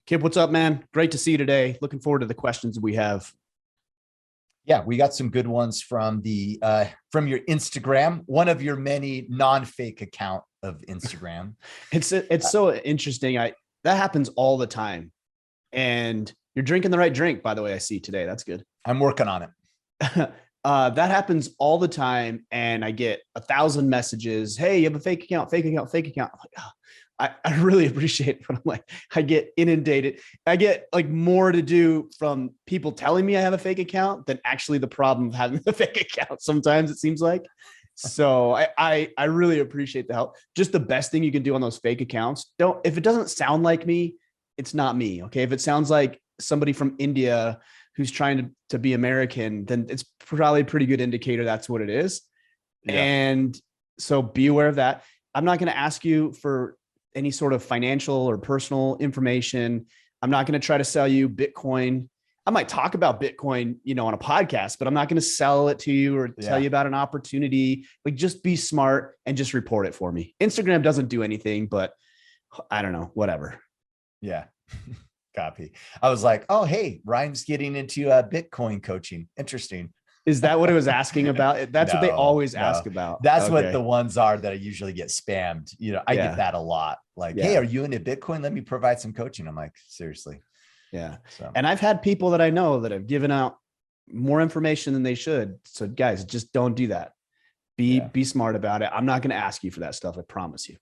Kip, what's up, man? Great to see you today. Looking forward to the questions we have. Yeah, we got some good ones from the from your Instagram, one of your many non-fake account of Instagram. It's so interesting. That happens all the time. And you're drinking the right drink, by the way, I see today. That's good. I'm working on it. That happens all the time. And I get 1,000 messages. Hey, you have a fake account, fake account, fake account. I'm like, oh, I really appreciate it, but I'm like, I get inundated. I get like more to do from people telling me I have a fake account than actually the problem of having the fake account. Sometimes it seems like. So I really appreciate the help. Just the best thing you can do on those fake accounts. If it doesn't sound like me, it's not me. Okay. If it sounds like somebody from India who's trying to be American, then it's probably a pretty good indicator that's what it is. Yeah. And so be aware of that. I'm not going to ask you for any sort of financial or personal information. I'm not going to try to sell you Bitcoin. I might talk about Bitcoin, on a podcast, but I'm not going to sell it to you or tell you about an opportunity. Like, just be smart and just report it for me. Instagram doesn't do anything, but I don't know, whatever. Yeah. Copy. I was like, oh, hey, Ryan's getting into Bitcoin coaching. Interesting. Is that what it was asking about? That's what they always ask about. That's what the ones are that I usually get spammed. I get that a lot. Like, hey, are you into Bitcoin? Let me provide some coaching. I'm like, seriously. Yeah. So. And I've had people that I know that have given out more information than they should. So guys, just don't do that. Be smart about it. I'm not going to ask you for that stuff. I promise you.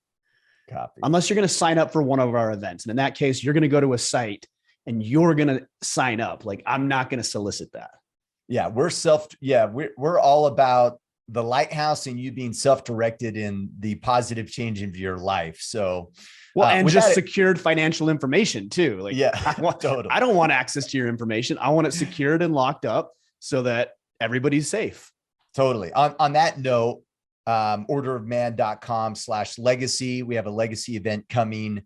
Copy. Unless you're going to sign up for one of our events. And in that case, you're going to go to a site and you're going to sign up. Like, I'm not going to solicit that. Yeah. We're all about the lighthouse and you being self-directed in the positive change of your life. So, and just secured financial information too. Like, totally. I don't want access to your information. I want it secured and locked up so that everybody's safe. Totally. On that note, orderofman.com/legacy. We have a legacy event coming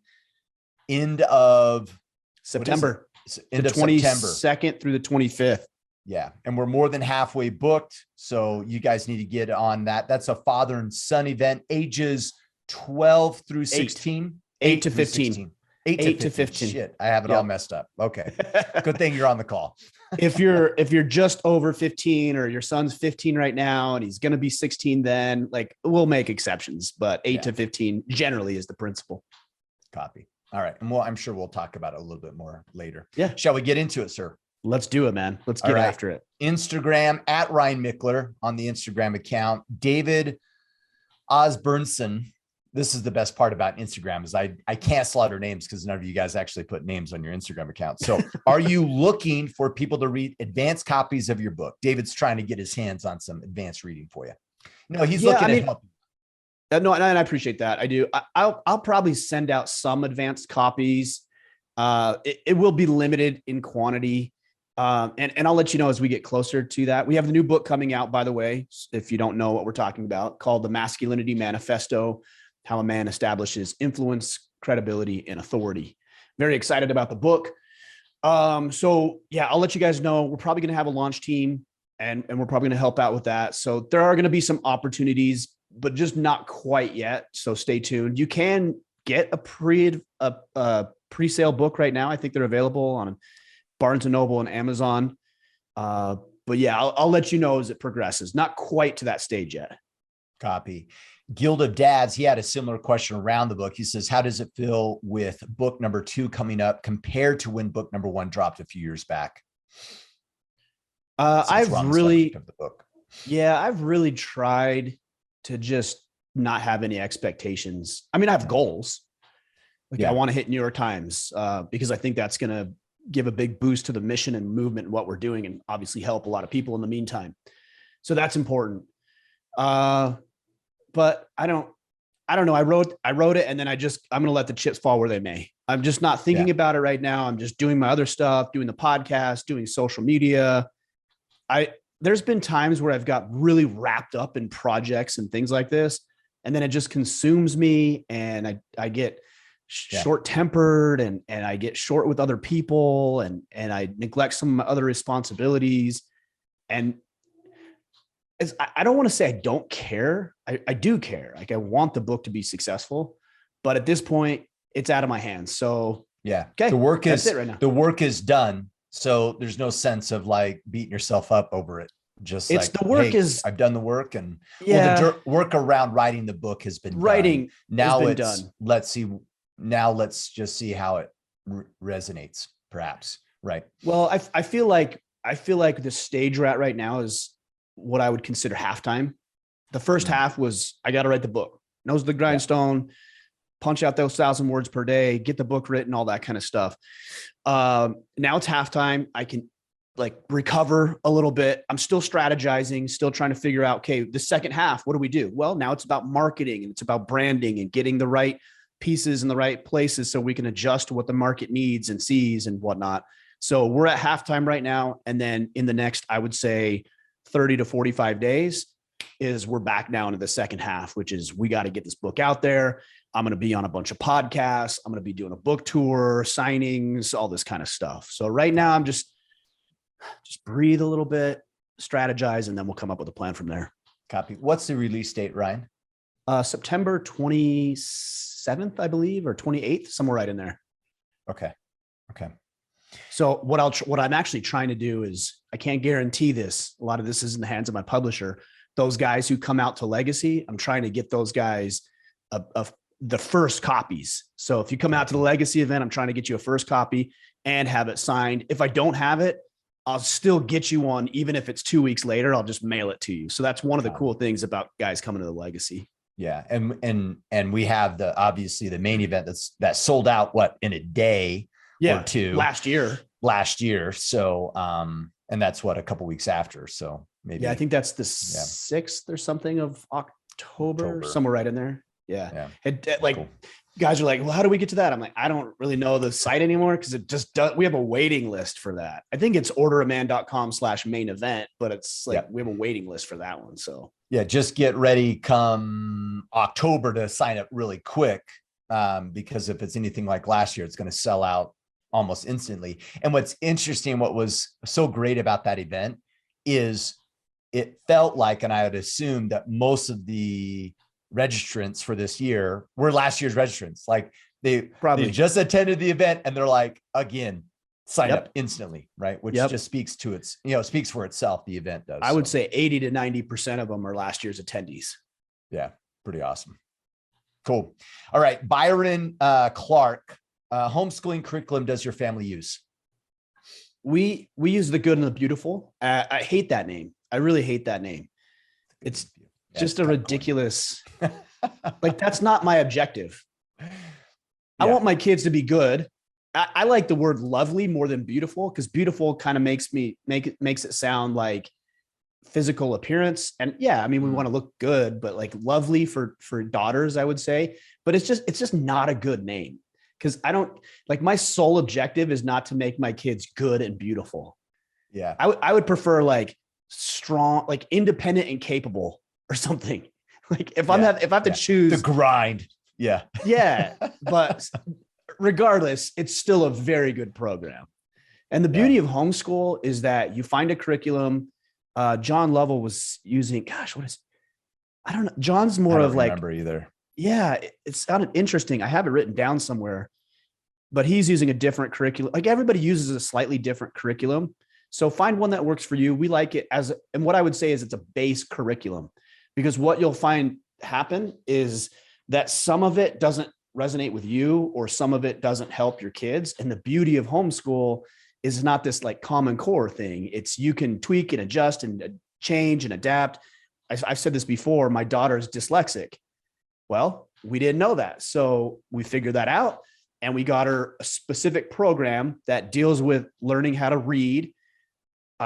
end of September, end the of 22nd through the 25th. Yeah. And we're more than halfway booked. So you guys need to get on that. That's a father and son event, ages 12 through 16. 8 to 15. 8 to 15. Shit, I have it all messed up. Okay. Good thing you're on the call. If you're just over 15 or your son's 15 right now and he's going to be 16, then like we'll make exceptions, but 8 to 15 generally is the principle. Copy. All right. And I'm sure we'll talk about it a little bit more later. Yeah. Shall we get into it, sir? Let's do it, man. Let's get after it. Instagram at Ryan Mickler on the Instagram account. David Osbjörnsson. This is the best part about Instagram is I can't slaughter names because none of you guys actually put names on your Instagram account. So are you looking for people to read advanced copies of your book? David's trying to get his hands on some advanced reading for you. No, he's looking at help. No, and I appreciate that. I do. I'll probably send out some advanced copies. It will be limited in quantity. And I'll let you know as we get closer to that. We have the new book coming out, by the way, if you don't know what we're talking about, called The Masculinity Manifesto: How a Man Establishes Influence, Credibility, and Authority. Very excited about the book. So yeah, I'll let you guys know. We're probably going to have a launch team and we're probably going to help out with that. So there are going to be some opportunities, but just not quite yet. So stay tuned. You can get a pre-sale book right now. I think they're available on Barnes and Noble and Amazon. But yeah, I'll let you know as it progresses. Not quite to that stage yet. Copy. Guild of Dads, he had a similar question around the book. He says, how does it feel with book number 2 coming up compared to when book number 1 dropped a few years back? I've really tried to just not have any expectations. I mean, I have goals. Like I want to hit New York Times because I think that's going to give a big boost to the mission and movement and what we're doing, and obviously help a lot of people in the meantime. So that's important. But I don't know. I wrote it and then I'm going to let the chips fall where they may. I'm just not thinking about it right now. I'm just doing my other stuff, doing the podcast, doing social media. There's been times where I've got really wrapped up in projects and things like this. And then it just consumes me and I get short-tempered and I get short with other people and I neglect some of my other responsibilities. And I don't want to say I don't care. I do care. Like I want the book to be successful, but at this point it's out of my hands. So Yeah. Okay, That's it right now. the work is done. So there's no sense of like beating yourself up over it. Just It's like, the work hey, is, I've done the work, and well, yeah, work around writing the book has been done. writing has Now been it's done. let's see. Now let's just see how it resonates, perhaps. Right. Well, I feel like the stage we're at right now is what I would consider halftime. The first half was I got to write the book, nose to the grindstone, punch out those 1,000 words per day, get the book written, all that kind of stuff. Now it's halftime. I can like recover a little bit. I'm still strategizing, still trying to figure out, okay, the second half, what do we do? Well, now it's about marketing and it's about branding and getting the right pieces in the right places so we can adjust to what the market needs and sees and whatnot. So we're at halftime right now. And then in the next, I would say 30 to 45 days is we're back down to the second half, which is we got to get this book out there. I'm going to be on a bunch of podcasts. I'm going to be doing a book tour, signings, all this kind of stuff. So right now I'm just breathe a little bit, strategize, and then we'll come up with a plan from there. Copy. What's the release date, Ryan? September 27th, I believe, or 28th, somewhere right in there. Okay. So what I'm actually trying to do is, I can't guarantee this. A lot of this is in the hands of my publisher. Those guys who come out to Legacy, I'm trying to get those guys the first copies. So if you come out to the Legacy event, I'm trying to get you a first copy and have it signed. If I don't have it, I'll still get you one. Even if it's 2 weeks later, I'll just mail it to you. So that's one of the cool things about guys coming to the Legacy. Yeah. And we have obviously the main event that sold out in a day or two last year. So, and that's a couple weeks after. So maybe, I think that's the 6th or something of October, somewhere right in there. Yeah. Cool. Guys are like, well, how do we get to that? I'm like, I don't really know the site anymore because it just does. We have a waiting list for that. I think it's orderaman.com/main event, but it's like we have a waiting list for that one. So yeah, just get ready come October to sign up really quick, because if it's anything like last year, it's going to sell out almost instantly. And what's interesting, what was so great about that event is it felt like, and I would assume that most of the registrants for this year were last year's registrants. Like they just attended the event and they're like, again, sign up instantly, right? Which just speaks to speaks for itself. The event does. I would say 80 to 90% of them are last year's attendees. Yeah. Pretty awesome. Cool. All right. Byron Clark, homeschooling curriculum does your family use? We use the good and the beautiful. I hate that name. I really hate that name. It's just a ridiculous, like, that's not my objective. I want my kids to be good. I like the word lovely more than beautiful, because beautiful kind of makes it sound like physical appearance. And I mean, we want to look good, but like lovely for daughters, I would say, but it's just not a good name. Cause I don't like, my sole objective is not to make my kids good and beautiful. Yeah. I would prefer like strong, like independent and capable or something. Like if I have to choose the grind. Yeah. But regardless, it's still a very good program. And the beauty of homeschool is that you find a curriculum. John Lovell was using, I don't know. John's more of like, remember either. Yeah, it sounded interesting. I have it written down somewhere, but he's using a different curriculum. Like everybody uses a slightly different curriculum. So find one that works for you. We like it and what I would say is it's a base curriculum, because what you'll find happen is that some of it doesn't resonate with you or some of it doesn't help your kids. And the beauty of homeschool is not this like common core thing. It's you can tweak and adjust and change and adapt. I've said this before, my daughter's dyslexic. Well, we didn't know that. So we figured that out and we got her a specific program that deals with learning how to read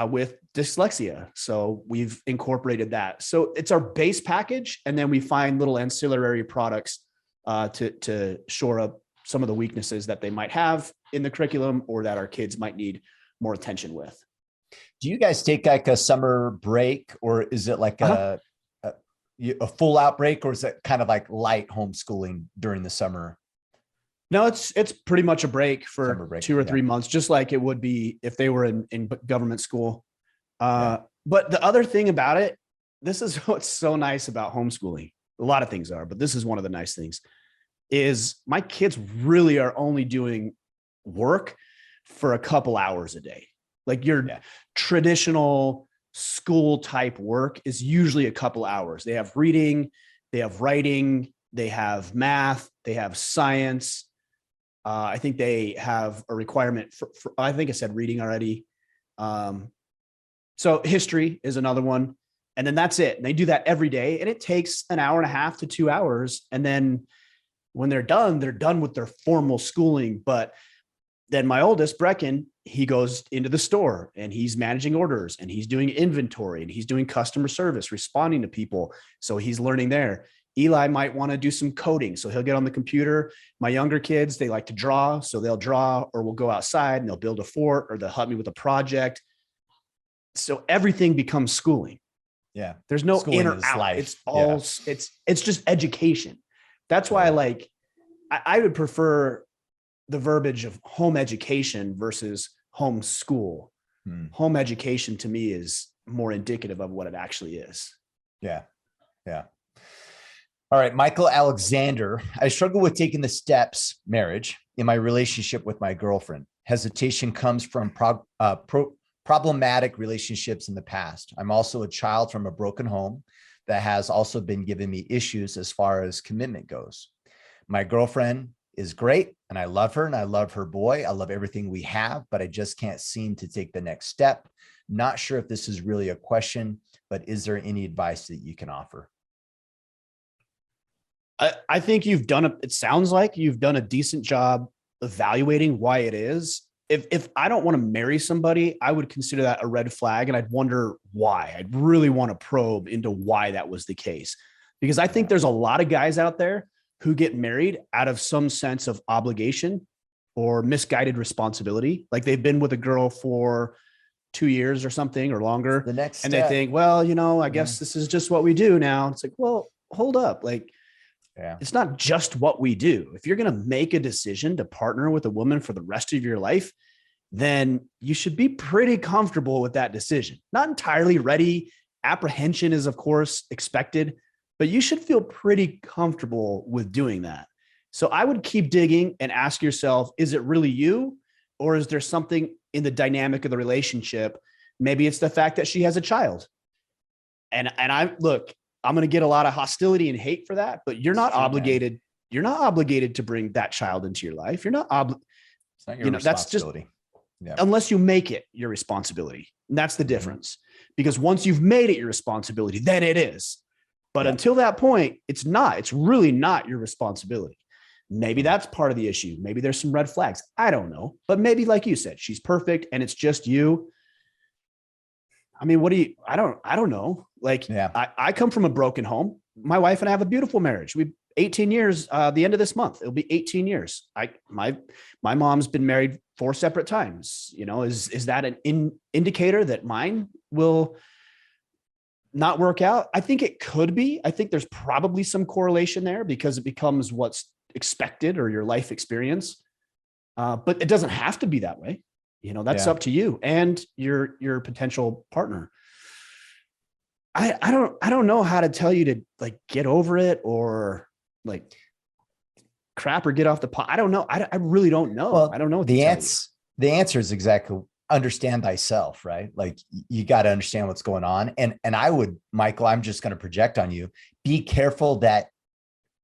with dyslexia. So we've incorporated that. So it's our base package. And then we find little ancillary products to shore up some of the weaknesses that they might have in the curriculum or that our kids might need more attention with. Do you guys take like a summer break, or is it like a full out break, or is it kind of like light homeschooling during the summer? No, it's pretty much a break for 2 or 3 months, just like it would be if they were in government school. But the other thing about it, this is what's so nice about homeschooling. A lot of things are, but this is one of the nice things, is my kids really are only doing work for a couple hours a day. Like your Yeah. traditional school type work is usually a couple hours. They have reading, they have writing, they have math, they have science. I think they have a requirement for I think I said reading already. So history is another one. And then that's it. And they do that every day. And it takes an hour and a half to 2 hours. And then when they're done with their formal schooling. But then my oldest, Brecken, he goes into the store and he's managing orders and he's doing inventory and he's doing customer service, responding to people. So he's learning there. Eli might want to do some coding. So he'll get on the computer. My younger kids, they like to draw. So they'll draw, or we'll go outside and they'll build a fort, or they'll help me with a project. So everything becomes schooling. Yeah. There's no Schooling in or is out. life. It's all, it's just education. That's why I would prefer the verbiage of home education versus home school. Home education to me is more indicative of what it actually is. Yeah. Yeah. All right. Michael Alexander. I struggle with taking the steps, marriage, in my relationship with my girlfriend. Hesitation comes from problematic relationships in the past. I'm also a child from a broken home that has also been giving me issues as far as commitment goes. My girlfriend is great and I love her and I love her boy. I love everything we have, but I just can't seem to take the next step. Not sure if this is really a question, but is there any advice that you can offer? I think it sounds like you've done a decent job evaluating why it is. If I don't want to marry somebody, I would consider that a red flag. And I'd wonder why. I'd really want to probe into why that was the case, because I think there's a lot of guys out there who get married out of some sense of obligation or misguided responsibility. Like they've been with a girl for 2 years or something or longer. The next and step. They think, well, I guess this is just what we do now. It's like, well, hold up. Like, it's not just what we do. If you're going to make a decision to partner with a woman for the rest of your life, then you should be pretty comfortable with that decision. Not entirely ready. Apprehension is, of course, expected, but you should feel pretty comfortable with doing that. So I would keep digging and ask yourself, is it really you? Or is there something in the dynamic of the relationship? Maybe it's the fact that she has a child. And I'm going to get a lot of hostility and hate for that, but you're not obligated. Man. You're not obligated to bring that child into your life. You're not It's not your responsibility. That's just, unless you make it your responsibility. And that's the difference, because once you've made it your responsibility, then it is. But until that point, it's not. It's really not your responsibility. Maybe that's part of the issue. Maybe there's some red flags. I don't know. But maybe, like you said, she's perfect and it's just you. I mean, I don't know. Like, I come from a broken home. My wife and I have a beautiful marriage. We've 18 years, the end of this month, it'll be 18 years. My mom's been married 4 separate times. Is that an indicator that mine will not work out? I think it could be. I think there's probably some correlation there because it becomes what's expected or your life experience. But it doesn't have to be that way. That's up to you and your potential partner. I don't know how to tell you to get over it or crap or get off the pot. I don't know. I really don't know. Well, I don't know what the answer is exactly understand thyself, right? Like you got to understand what's going on. And I would, Michael, I'm just going to project on you. Be careful that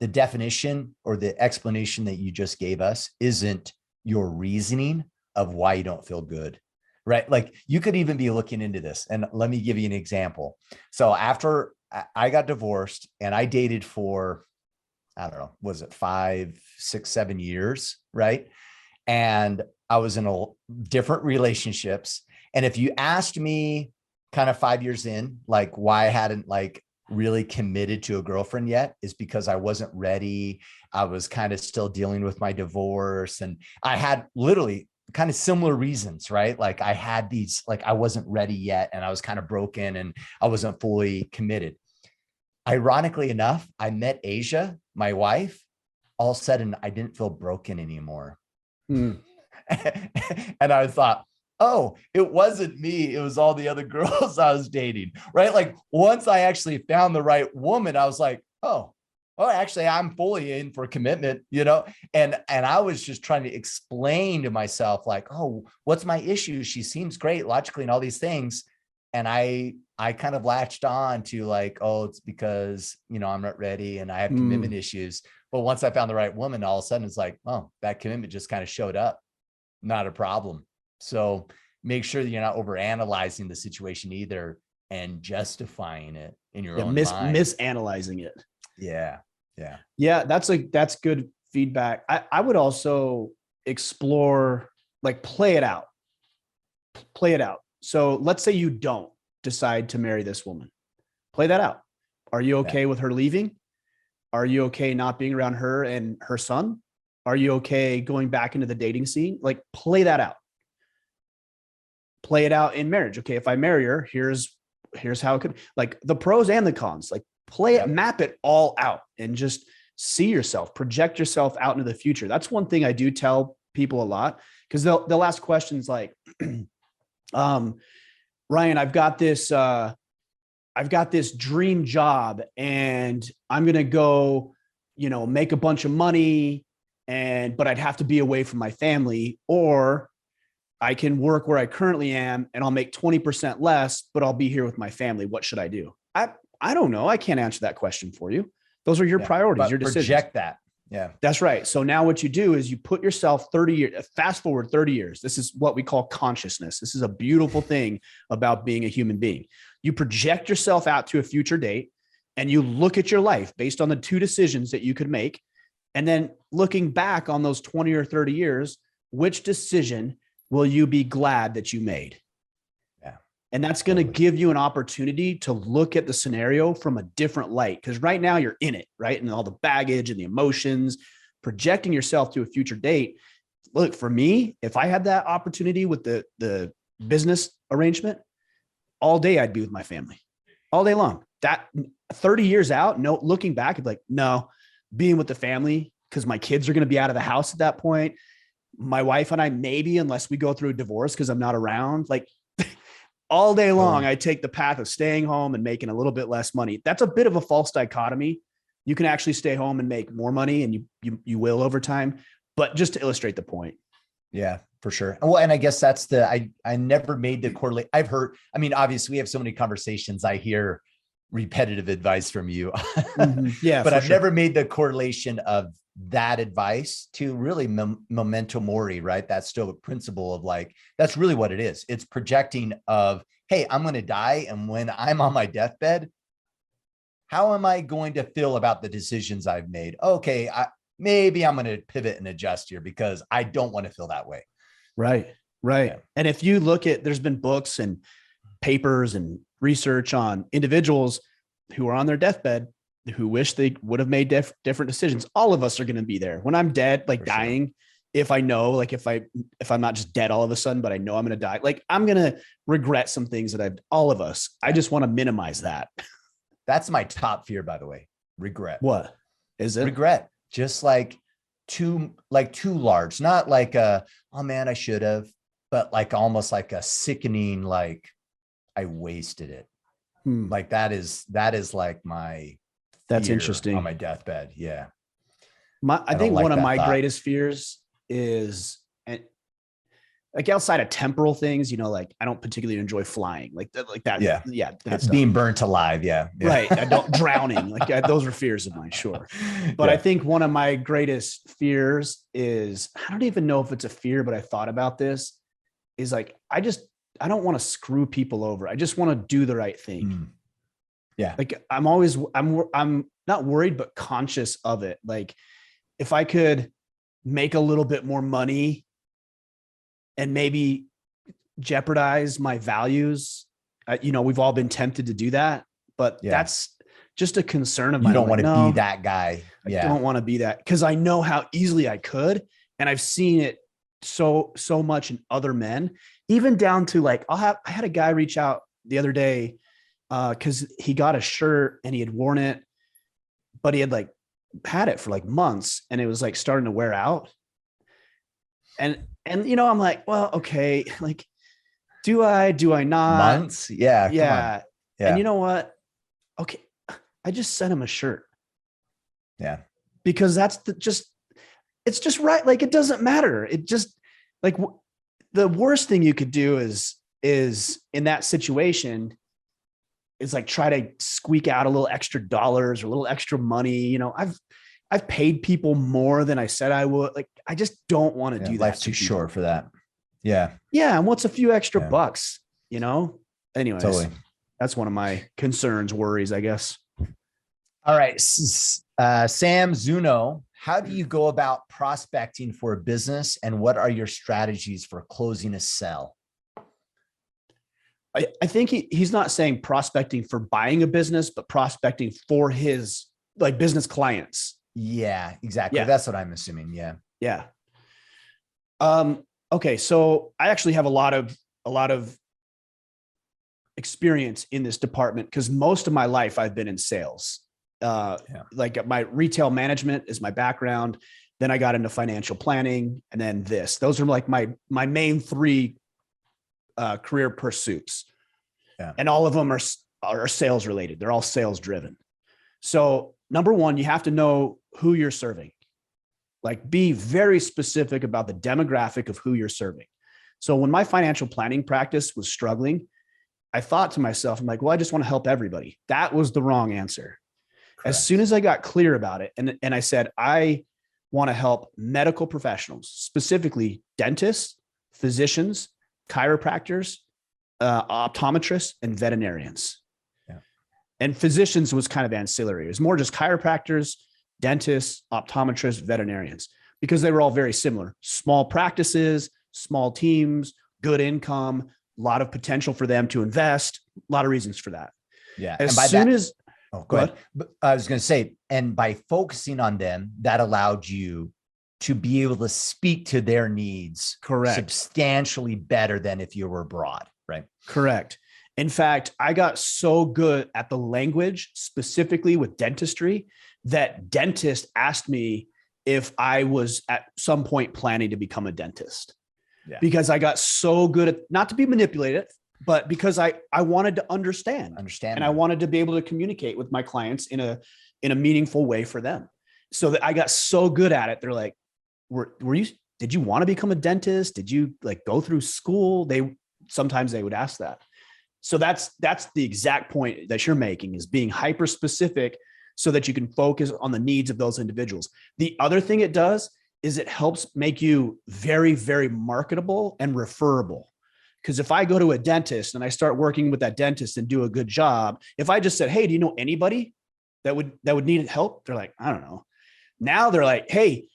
the definition or the explanation that you just gave us isn't your reasoning of why you don't feel good, right? Like you could even be looking into this. And let me give you an example. So after I got divorced and I dated for, I don't know, was it 5, 6, 7 years, right? And I was in different relationships. And if you asked me kind of 5 years in, why I hadn't really committed to a girlfriend yet, is because I wasn't ready. I was kind of still dealing with my divorce. And I had literally kind of similar reasons, right? I had these, I wasn't ready yet and I was kind of broken and I wasn't fully committed. Ironically enough, I met Asia, my wife, all of a sudden I didn't feel broken anymore. And I thought, oh, it wasn't me. It was all the other girls I was dating, right? Once I actually found the right woman, I was like, oh, oh, actually, I'm fully in for commitment, and I was just trying to explain to myself, like, oh, what's my issue? She seems great logically and all these things. And I kind of latched on to like, oh, it's because, I'm not ready and I have commitment issues. But once I found the right woman, all of a sudden it's like, oh, that commitment just kind of showed up. Not a problem. So make sure that you're not over analyzing the situation either and justifying it in your own mind. Misanalyzing it. Yeah. Yeah. That's good feedback. I would also explore, like, play it out. So let's say you don't decide to marry this woman. Play that out. Are you okay with her leaving? Are you okay not being around her and her son? Are you okay going back into the dating scene? Like, play that out. Play it out in marriage. Okay, if I marry her, here's how it could, like, the pros and the cons. Like, play it, map it all out, and just see yourself, project yourself out into the future. That's one thing I do tell people a lot, because they'll ask questions like, Ryan, I've got this dream job and I'm going to go, make a bunch of money, but I'd have to be away from my family, or I can work where I currently am and I'll make 20% less, but I'll be here with my family. What should I do? I don't know. I can't answer that question for you. Those are your priorities, your decisions. Project that. Yeah, that's right. So now what you do is you put yourself 30 years, fast forward 30 years. This is what we call consciousness. This is a beautiful thing about being a human being. You project yourself out to a future date and you look at your life based on the two decisions that you could make. And then looking back on those 20 or 30 years, which decision will you be glad that you made? And that's going to give you an opportunity to look at the scenario from a different light. Because right now you're in it, right? And all the baggage and the emotions, projecting yourself to a future date. Look, for me, if I had that opportunity with the business arrangement, all day I'd be with my family, all day long. That 30 years out, no, looking back, I'd be like, no, being with the family, because my kids are going to be out of the house at that point. My wife and I, maybe, unless we go through a divorce because I'm not around, like, all day long, I take the path of staying home and making a little bit less money. That's a bit of a false dichotomy. You can actually stay home and make more money, and you will over time. But just to illustrate the point. Yeah, for sure. Well, and I guess that's I never made the correlate. I've heard, obviously we have so many conversations. I hear repetitive advice from you. Yeah, but I've never made the correlation of that advice to really memento mori, right? That Stoic principle of, like, that's really what it is. It's projecting of, hey, I'm going to die. And when I'm on my deathbed, how am I going to feel about the decisions I've made? Okay, maybe I'm going to pivot and adjust here because I don't want to feel that way. Right. Yeah. And if you look at, there's been books and papers and research on individuals who are on their deathbed who wish they would have made different decisions. All of us are going to be there when I'm dead, like, dying. Sure. If I know, like, if I'm not just dead all of a sudden, but I know I'm going to die, like, I'm going to regret some things that all of us, I just want to minimize that. That's my top fear, by the way. Regret. What is it? Regret. Just like too large, not like oh man, I should have, but like almost like a sickening, like, I wasted it. Like that is like my, that's interesting, on my deathbed. Yeah. I think one of my greatest fears is, like, outside of temporal things, like, I don't particularly enjoy flying, like that. Yeah. It's being burnt alive. Yeah. Right. I don't drowning. Like, those are fears of mine. Sure. But I think one of my greatest fears is, I don't even know if it's a fear, but I thought about this, is like, I don't want to screw people over. I just want to do the right thing. Yeah. Like, I'm not worried, but conscious of it. Like, if I could make a little bit more money and maybe jeopardize my values, we've all been tempted to do that, but that's just a concern of mine. You don't want to be that guy. I don't want to be that, because I know how easily I could. And I've seen it so much in other men, even down to, like, I had a guy reach out the other day, because he got a shirt and he had worn it, but he had, like, had it for, like, months, and it was, like, starting to wear out. And I'm like, well, okay, like, do I not? Months? Yeah. Yeah. And you know what? Okay, I just sent him a shirt. Yeah. because that's it's just right. Like, it doesn't matter. It just like the worst thing you could do is in that situation is like try to squeak out a little extra dollars or a little extra money. You know, I've paid people more than I said I would. Like, I just don't want to do that. Life's too short for that. Yeah. Yeah. And what's a few extra bucks, you know? Anyways, Totally. That's one of my concerns, worries, I guess. All right. Sam Zuno, how do you go about prospecting for a business, and what are your strategies for closing a sale? I think he's not saying prospecting for buying a business, but prospecting for his like business clients. Yeah, exactly. Yeah. That's what I'm assuming. Yeah. Yeah. Okay. So I actually have a lot of experience in this department because most of my life I've been in sales. Like my retail management is my background. Then I got into financial planning, and then this. Those are like my main three career pursuits. Yeah. And all of them are sales related. They're all sales driven. So number one, you have to know who you're serving. Like, be very specific about the demographic of who you're serving. So when my financial planning practice was struggling, I thought to myself, I'm like, well, I just want to help everybody. That was the wrong answer. Correct. As soon as I got clear about it, and I said, I want to help medical professionals, specifically dentists, physicians, chiropractors, optometrists, and veterinarians. Yeah. And physicians was kind of ancillary. It was more just chiropractors, dentists, optometrists, veterinarians, because they were all very similar. Small practices, small teams, good income, a lot of potential for them to invest, a lot of reasons for that. Yeah. Go ahead. I was going to say, and by focusing on them, that allowed you to be able to speak to their needs substantially better than if you were abroad, right? Correct. In fact, I got so good at the language, specifically with dentistry, that dentists asked me if I was at some point planning to become a dentist. Yeah. Because I got so good at, not to be manipulated, but because I wanted to understand, and I wanted to be able to communicate with my clients in a meaningful way for them. So that I got so good at it. They're like, did you want to become a dentist? Did you like go through school? Sometimes they would ask that. So that's the exact point that you're making, is being hyper specific so that you can focus on the needs of those individuals. The other thing it does is it helps make you very, very marketable and referable. Because if I go to a dentist and I start working with that dentist and do a good job, if I just said, hey, do you know anybody that would need help? They're like, I don't know. Now they're like, hey,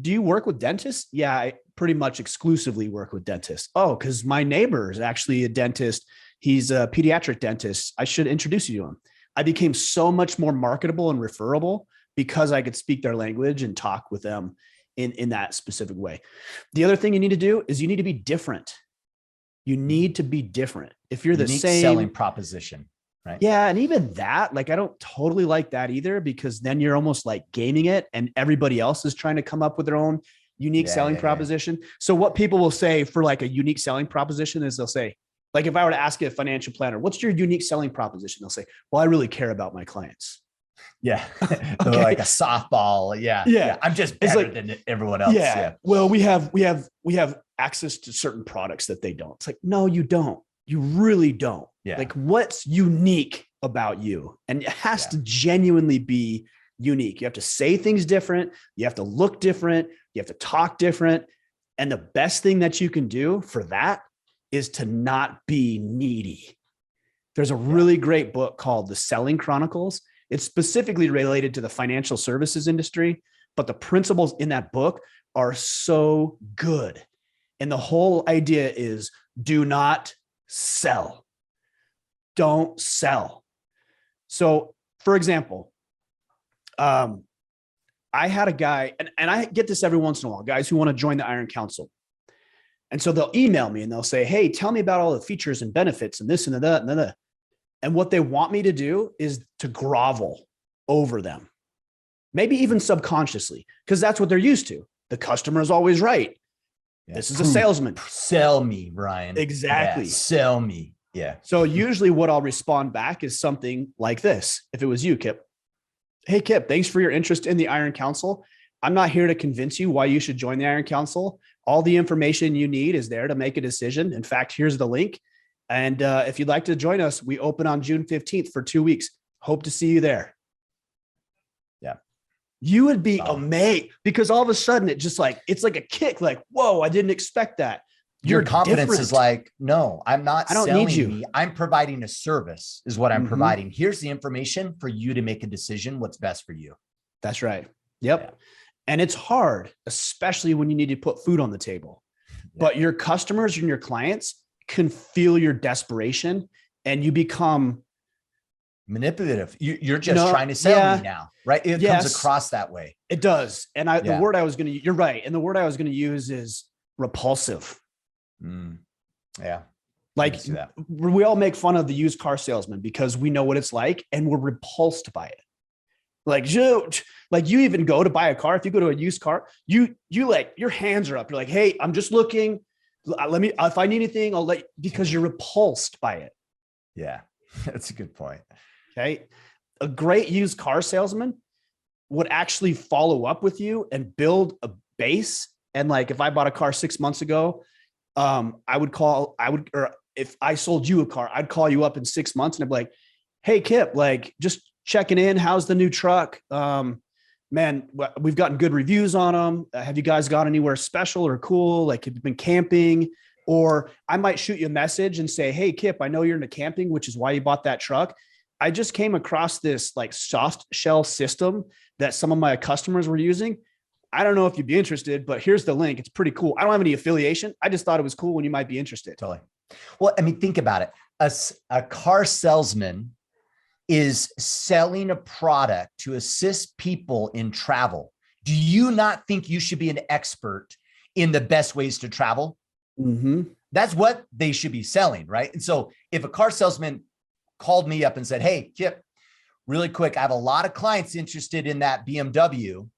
do you work with dentists? Yeah, I pretty much exclusively work with dentists. Oh, because my neighbor is actually a dentist. He's a pediatric dentist. I should introduce you to him. I became so much more marketable and referable because I could speak their language and talk with them in that specific way. The other thing you need to do is you need to be different. You need to be different. If you're the same selling proposition, right? Yeah. And even that, like, I don't totally like that either, because then you're almost like gaming it and everybody else is trying to come up with their own unique selling proposition. So what people will say for like a unique selling proposition is they'll say, like, if I were to ask a financial planner, what's your unique selling proposition? They'll say, well, I really care about my clients. Yeah. Okay. Like a softball. Yeah. I'm just better than everyone else. Yeah. Well, we have access to certain products that they don't. It's like, no, you don't. You really don't. Yeah. Like, what's unique about you? And it has to genuinely be unique. You have to say things different. You have to look different. You have to talk different. And the best thing that you can do for that is to not be needy. There's a really great book called The Selling Chronicles. It's specifically related to the financial services industry, but the principles in that book are so good. And the whole idea is, do not sell. Don't sell. So, for example, I had a guy, and I get this every once in a while, guys who want to join the Iron Council. And so they'll email me and they'll say, hey, tell me about all the features and benefits and this and that and that. And what they want me to do is to grovel over them, maybe even subconsciously, because that's what they're used to. The customer is always right. Yeah. This is a salesman. Sell me, Ryan. Exactly. Yeah, sell me. Yeah. So usually what I'll respond back is something like this. If it was you, Kip, Hey, Kip, thanks for your interest in the Iron Council. I'm not here to convince you why you should join the Iron Council. All the information you need is there to make a decision. In fact, here's the link. And if you'd like to join us, we open on June 15th for 2 weeks. Hope to see you there. Yeah. You would be amazed because all of a sudden it's like a kick, like, whoa, I didn't expect that. Your confidence is like, no, I'm not I don't selling need you. me. I'm providing a service is what I'm providing. Here's the information for you to make a decision. What's best for you. That's right. Yep. Yeah. And it's hard, especially when you need to put food on the table, but your customers and your clients can feel your desperation and you become manipulative. You're just trying to sell me now, right? It comes across that way. It does. And the word I was going to, you're right. And the word I was going to use is repulsive. Yeah. Like we all make fun of the used car salesman because we know what it's like and we're repulsed by it. Like you even go to buy a car. If you go to a used car, you like your hands are up. You're like, hey, I'm just looking. Let me, if I need anything, I'll let you, because you're repulsed by it. Yeah. That's a good point. Okay. A great used car salesman would actually follow up with you and build a base. And like, if I bought a car 6 months ago, or if I sold you a car, I'd call you up in 6 months and I'd be like, hey, Kip, like just checking in. How's the new truck? Man, we've gotten good reviews on them. Have you guys got anywhere special or cool? Like, have you been camping? Or I might shoot you a message and say, hey, Kip, I know you're into camping, which is why you bought that truck. I just came across this like soft shell system that some of my customers were using. I don't know if you'd be interested, but here's the link. It's pretty cool. I don't have any affiliation. I just thought it was cool and you might be interested. Totally. Well, I mean, think about it. A car salesman is selling a product to assist people in travel. Do you not think you should be an expert in the best ways to travel? That's what they should be selling, right? And so if a car salesman called me up and said, hey, Kip, really quick, I have a lot of clients interested in that BMW.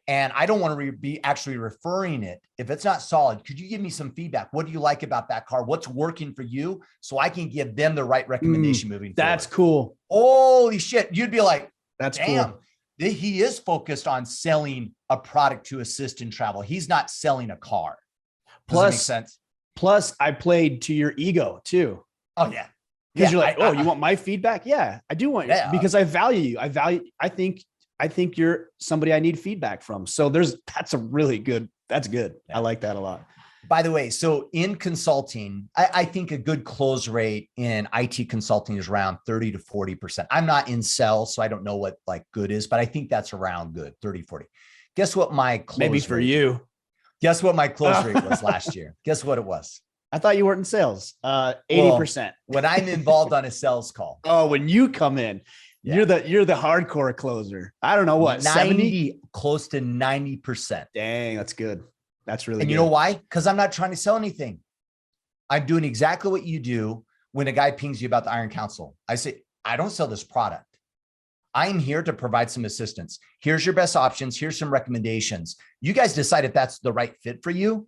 And I don't want to be actually referring it. If it's not solid, could you give me some feedback? What do you like about that car? What's working for you? So I can give them the right recommendation moving forward. That's cool. Holy shit. You'd be like, that's damn, cool. He is focused on selling a product to assist in travel. He's not selling a car. Does that make sense? Plus I played to your ego too. Oh yeah. Because you're like, you want my feedback? Yeah, I do want it because I value you. I think you're somebody I need feedback from. So that's good. Yeah. I like that a lot. By the way, so in consulting, I think a good close rate in IT consulting is around 30 to 40%. I'm not in sales, so I don't know what like good is, but I think that's around good, 30, 40. Guess what my close Maybe for you. Guess what my close rate was last year? Guess what it was? I thought you weren't in sales. 80%. When I'm involved on a sales call. When you come in. Yeah. You're the hardcore closer. I don't know what 70, close to 90%. Dang, that's good. That's really good. And you know why? Because I'm not trying to sell anything. I'm doing exactly what you do when a guy pings you about the Iron Council. I say, I don't sell this product. I'm here to provide some assistance. Here's your best options. Here's some recommendations. You guys decide if that's the right fit for you.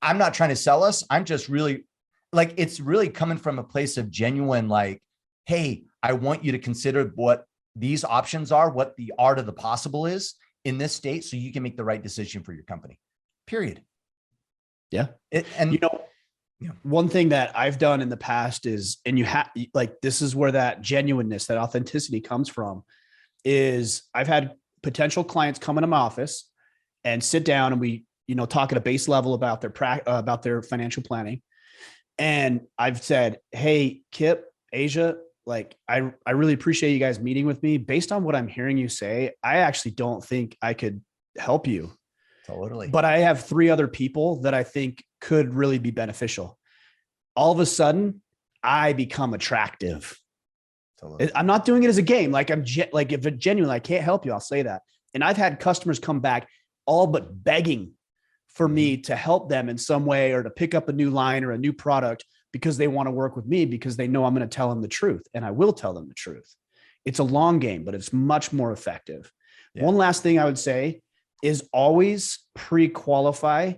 I'm not trying to sell us. I'm just really like, it's really coming from a place of genuine, like, hey, I want you to consider what these options are, what the art of the possible is in this state, so you can make the right decision for your company, period. Yeah. One thing that I've done in the past is, and you have like, this is where that genuineness, that authenticity comes from, is I've had potential clients come into my office and sit down and we, talk at a base level about their financial planning. And I've said, hey, Kip, Asia, like, I really appreciate you guys meeting with me. Based on what I'm hearing you say, I actually don't think I could help you. Totally. But I have 3 other people that I think could really be beneficial. All of a sudden, I become attractive. Totally. I'm not doing it as a game. Like like if it genuinely, I can't help you, I'll say that. And I've had customers come back all but begging for me to help them in some way or to pick up a new line or a new product because they want to work with me because they know I'm going to tell them the truth, and I will tell them the truth. It's a long game, but it's much more effective. Yeah. One last thing I would say is always pre-qualify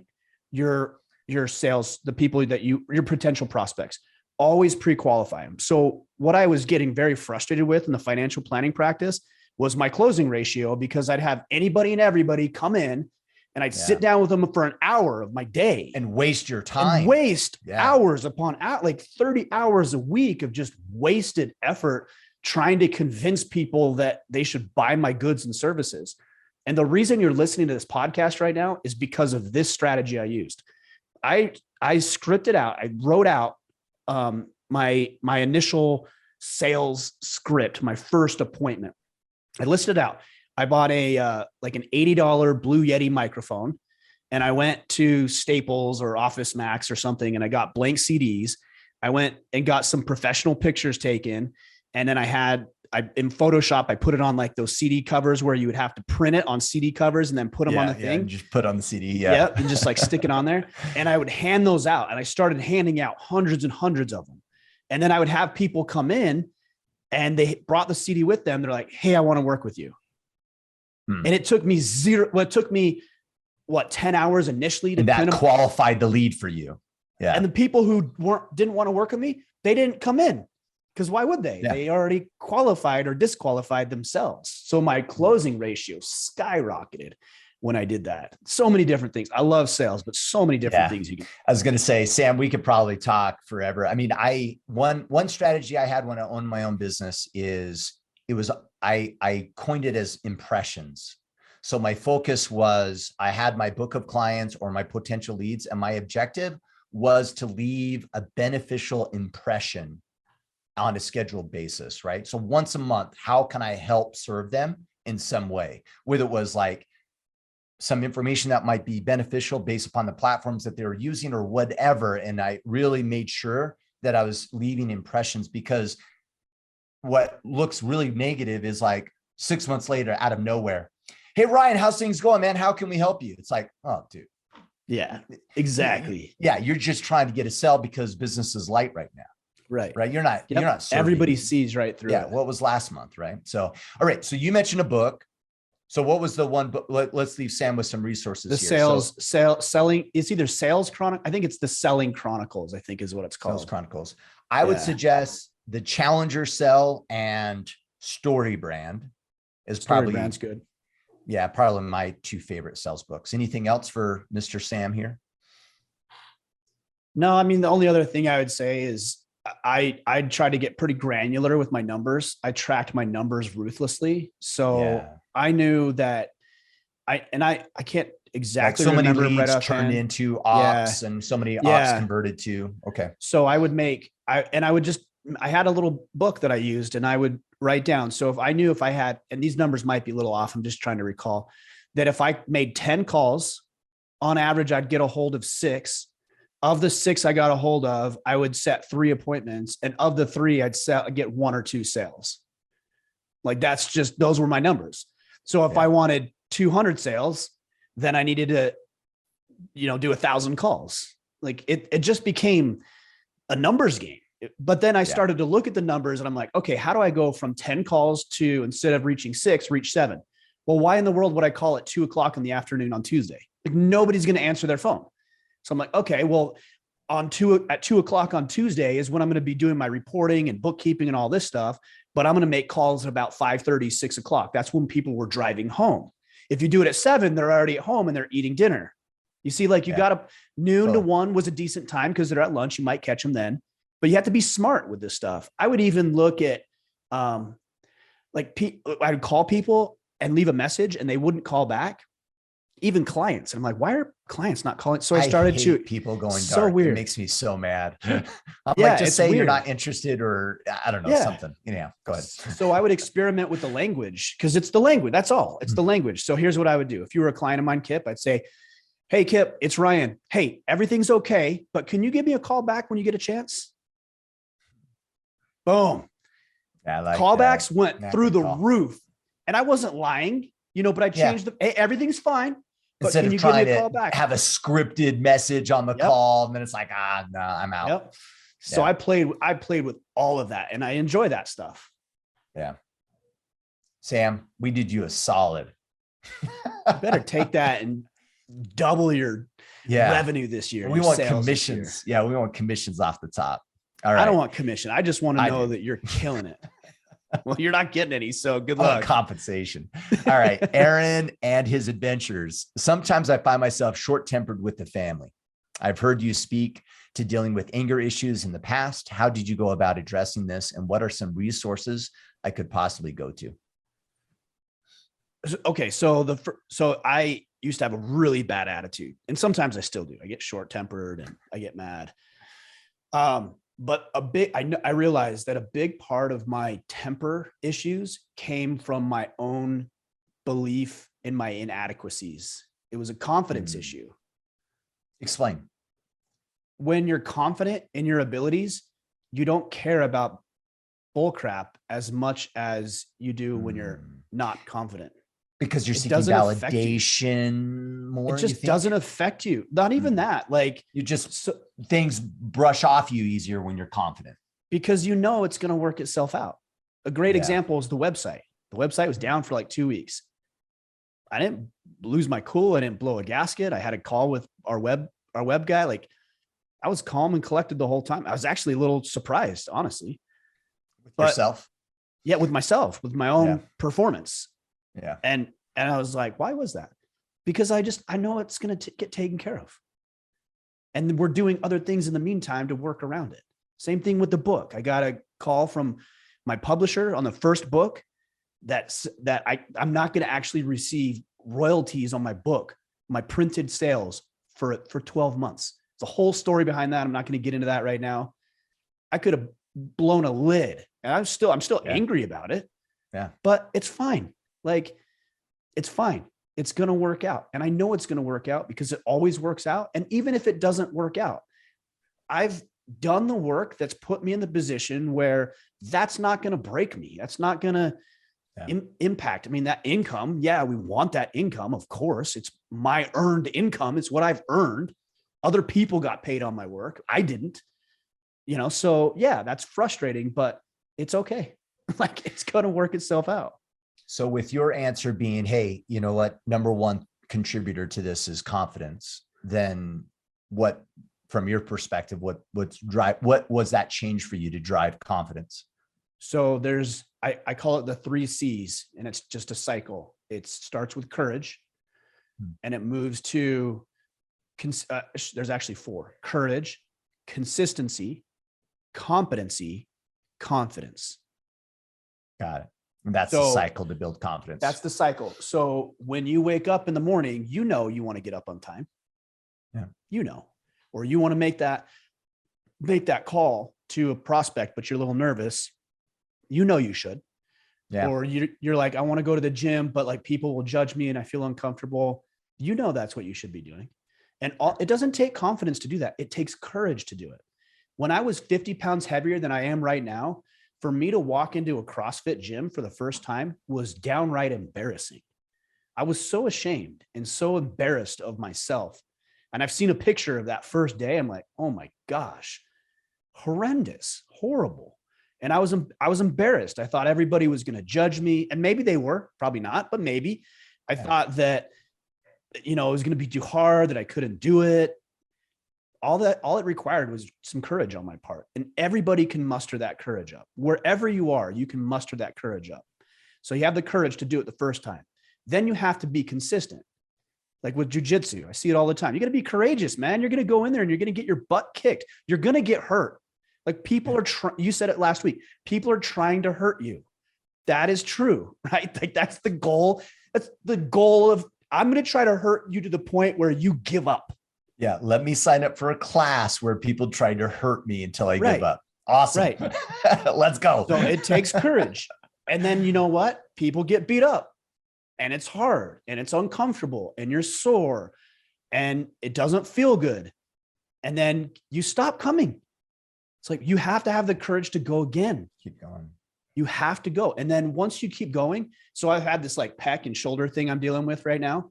your sales, the people that your potential prospects, always pre-qualify them. So what I was getting very frustrated with in the financial planning practice was my closing ratio, because I'd have anybody and everybody come in and I'd sit down with them for an hour of my day and waste your time and waste hours upon like 30 hours a week of just wasted effort trying to convince people that they should buy my goods and services. And the reason you're listening to this podcast right now is because of this strategy I used. I scripted out, I wrote out my initial sales script, my first appointment. I listed out. I bought like an $80 Blue Yeti microphone, and I went to Staples or Office Max or something, and I got blank CDs. I went and got some professional pictures taken, and then in Photoshop, I put it on like those CD covers where you would have to print it on CD covers and then put them on the thing. Just put on the CD. And just like stick it on there. And I would hand those out, and I started handing out hundreds and hundreds of them. And then I would have people come in and they brought the CD with them. They're like, hey, I want to work with you. And it took me 10 hours initially to that qualified the lead for you. Yeah. And the people who didn't want to work with me, they didn't come in, because why would they? They already qualified or disqualified themselves. So my closing ratio skyrocketed when I did that. So many different things. I love sales, but so many different things you can. I was going to say, Sam, we could probably talk forever. I mean, one strategy I had when I owned my own business is I coined it as impressions. So my focus was, I had my book of clients or my potential leads, and my objective was to leave a beneficial impression on a scheduled basis, right? So once a month, how can I help serve them in some way? Whether it was like some information that might be beneficial based upon the platforms that they were using or whatever. And I really made sure that I was leaving impressions, because what looks really negative is like 6 months later, out of nowhere, hey, Ryan, how's things going, man? How can we help you? It's like, oh, dude. Yeah, exactly. Yeah. You're just trying to get a sell because business is light right now. Right. You're not everybody sees right through it. What was last month? Right. So, all right. So you mentioned a book. So what was the one book? Let's leave Sam with some resources. Selling. It's either Sales Chronicles. I think it's the Selling Chronicles, I think is what it's called. Sales Chronicles. I would suggest the Challenger Sell and Story Brand is probably Brand's good. Yeah. Probably my two favorite sales books. Anything else for Mr. Sam here? No, I mean, the only other thing I would say is I tried to get pretty granular with my numbers. I tracked my numbers ruthlessly. So I knew that I can't exactly so many remember leads turned into ops and so many ops converted to. Okay. So I would I had a little book that I used, and I would write down. So if I knew if I had, and these numbers might be a little off, I'm just trying to recall that if I made 10 calls on average, I'd get a hold of 6. Of the 6 I got a hold of, I would set 3 appointments. And of the 3, I'd get 1 or 2 sales. Like those were my numbers. So if I wanted 200 sales, then I needed to, do 1,000 calls. Like it just became a numbers game. But then I started to look at the numbers, and I'm like, okay, how do I go from 10 calls to, instead of reaching 6, reach 7? Well, why in the world would I call at 2:00 in the afternoon on Tuesday? Like nobody's going to answer their phone. So I'm like, okay, well, at 2:00 on Tuesday is when I'm going to be doing my reporting and bookkeeping and all this stuff. But I'm going to make calls at about 5:30, 6:00. That's when people were driving home. If you do it at 7, they're already at home and they're eating dinner. You see, like noon to 1 was a decent time because they're at lunch. You might catch them then, but you have to be smart with this stuff. I would even look at, I would call people and leave a message and they wouldn't call back. Even clients. And I'm like, why are clients not calling? So I started to people going dark. So weird. It makes me so mad. I'm like, just say you're not interested, or I don't know, something, go ahead. So I would experiment with the language, because it's the language. That's all. It's the language. So here's what I would do. If you were a client of mine, Kip, I'd say, hey, Kip, it's Ryan. Hey, everything's okay, but can you give me a call back when you get a chance? Boom. Callbacks went through the roof, and I wasn't lying, but I changed hey, everything's fine. But instead can of you trying give me a call back? Have a scripted message on the call, and then it's like, no, I'm out. Yep. So I played with all of that, and I enjoy that stuff. Yeah. Sam, we did you a solid. You better take that and double your revenue this year. We want commissions. Yeah, we want commissions off the top. All right. I don't want commission. I just want to know that you're killing it. Well, you're not getting any, so good Oh, luck. compensation. All right. Aaron and his adventures. Sometimes I find myself short-tempered with the family. I've heard you speak to dealing with anger issues in the past. How did you go about addressing this? And what are some resources I could possibly go to? Okay, so I used to have a really bad attitude, and sometimes I still do. I get short tempered and I get mad. But I realized that a big part of my temper issues came from my own belief in my inadequacies. It was a confidence issue. Explain. When you're confident in your abilities, you don't care about bullcrap as much as you do when you're not confident. Because you're It seeking doesn't affect you. validation more. It just doesn't affect you. Not even that. Like You just things brush off you easier when you're confident. because you know it's going to work itself out. A great example is the website. The website was down for like 2 weeks. I didn't lose my cool. I didn't blow a gasket. I had a call with our web guy. Like I was calm and collected the whole time. I was actually a little surprised, honestly. With yourself? Yeah, with myself, with my own performance. Yeah. And I was like, why was that? Because I know it's going to get taken care of. And we're doing other things in the meantime to work around it. Same thing with the book. I got a call from my publisher on the first book that I'm not going to actually receive royalties on my book, my printed sales for 12 months. It's a whole story behind that. I'm not going to get into that right now. I could have blown a lid, and I'm still angry about it. Yeah. But it's fine. Like it's fine. It's going to work out. And I know it's going to work out because it always works out. And even if it doesn't work out, I've done the work that's put me in the position where that's not going to break me. That's not going to impact. I mean, that income, we want that income. Of course, it's my earned income. It's what I've earned. Other people got paid on my work. I didn't, so that's frustrating, but it's okay. Like it's going to work itself out. So with your answer being, hey, you know what, number one contributor to this is confidence, then what, from your perspective, what was that change for you to drive confidence? So I call it the 3 C's, and it's just a cycle. It starts with courage and it moves to, there's actually 4: courage, consistency, competency, confidence. Got it. And that's the cycle to build confidence. That's the cycle. So when you wake up in the morning, you want to get up on time. Yeah. Or you want to make that call to a prospect, but you're a little nervous. You should. Yeah. Or you're like, I want to go to the gym, but like people will judge me and I feel uncomfortable. That's what you should be doing. And it doesn't take confidence to do that. It takes courage to do it. When I was 50 pounds heavier than I am right now, for me to walk into a CrossFit gym for the first time was downright embarrassing. I was so ashamed and so embarrassed of myself. And I've seen a picture of that first day. I'm like, oh my gosh, horrendous, horrible. And I was embarrassed. I thought everybody was going to judge me, and maybe they were, probably not, but maybe. I thought that, it was going to be too hard, that I couldn't do it. All it required was some courage on my part, and everybody can muster that courage up. Wherever you are, you can muster that courage up. So you have the courage to do it the first time. Then you have to be consistent. Like with jujitsu, I see it all the time. You got to be courageous, man. You're going to go in there and you're going to get your butt kicked. You're going to get hurt. Like people are you said it last week. People are trying to hurt you. That is true, right? Like that's the goal. That's the goal of, I'm going to try to hurt you to the point where you give up. Yeah. Let me sign up for a class where people try to hurt me until I give up. Awesome. Right. Let's go. So it takes courage. And then you know what? People get beat up, and it's hard and it's uncomfortable and you're sore and it doesn't feel good. And then you stop coming. It's like, you have to have the courage to go again. Keep going. You have to go. And then once you keep going, so I've had this like pec and shoulder thing I'm dealing with right now.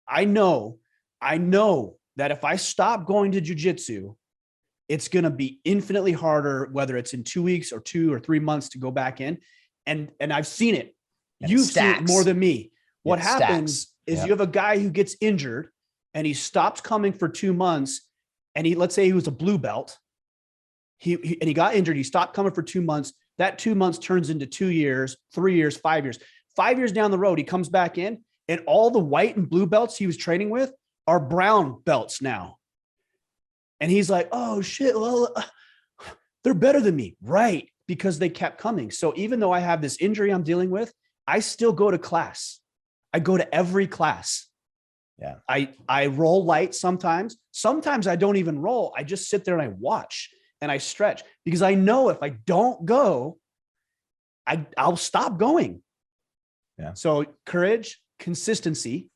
I know that if I stop going to jujitsu, it's going to be infinitely harder, whether it's in 2 weeks or 2 or 3 months to go back in. And I've seen it. You've seen it more than me. What happens is you have a guy who gets injured and he stops coming for 2 months. And let's say he was a blue belt. He got injured. He stopped coming for 2 months. That 2 months turns into 2 years, 3 years, 5 years. 5 years down the road, he comes back in, and all the white and blue belts he was training with are brown belts now. And he's like, oh shit, well, they're better than me. Right. Because they kept coming. So even though I have this injury I'm dealing with, I still go to class. I go to every class. Yeah. I roll light sometimes. Sometimes I don't even roll. I just sit there and I watch and I stretch, because I know if I don't go, I'll stop going. Yeah. So courage, consistency.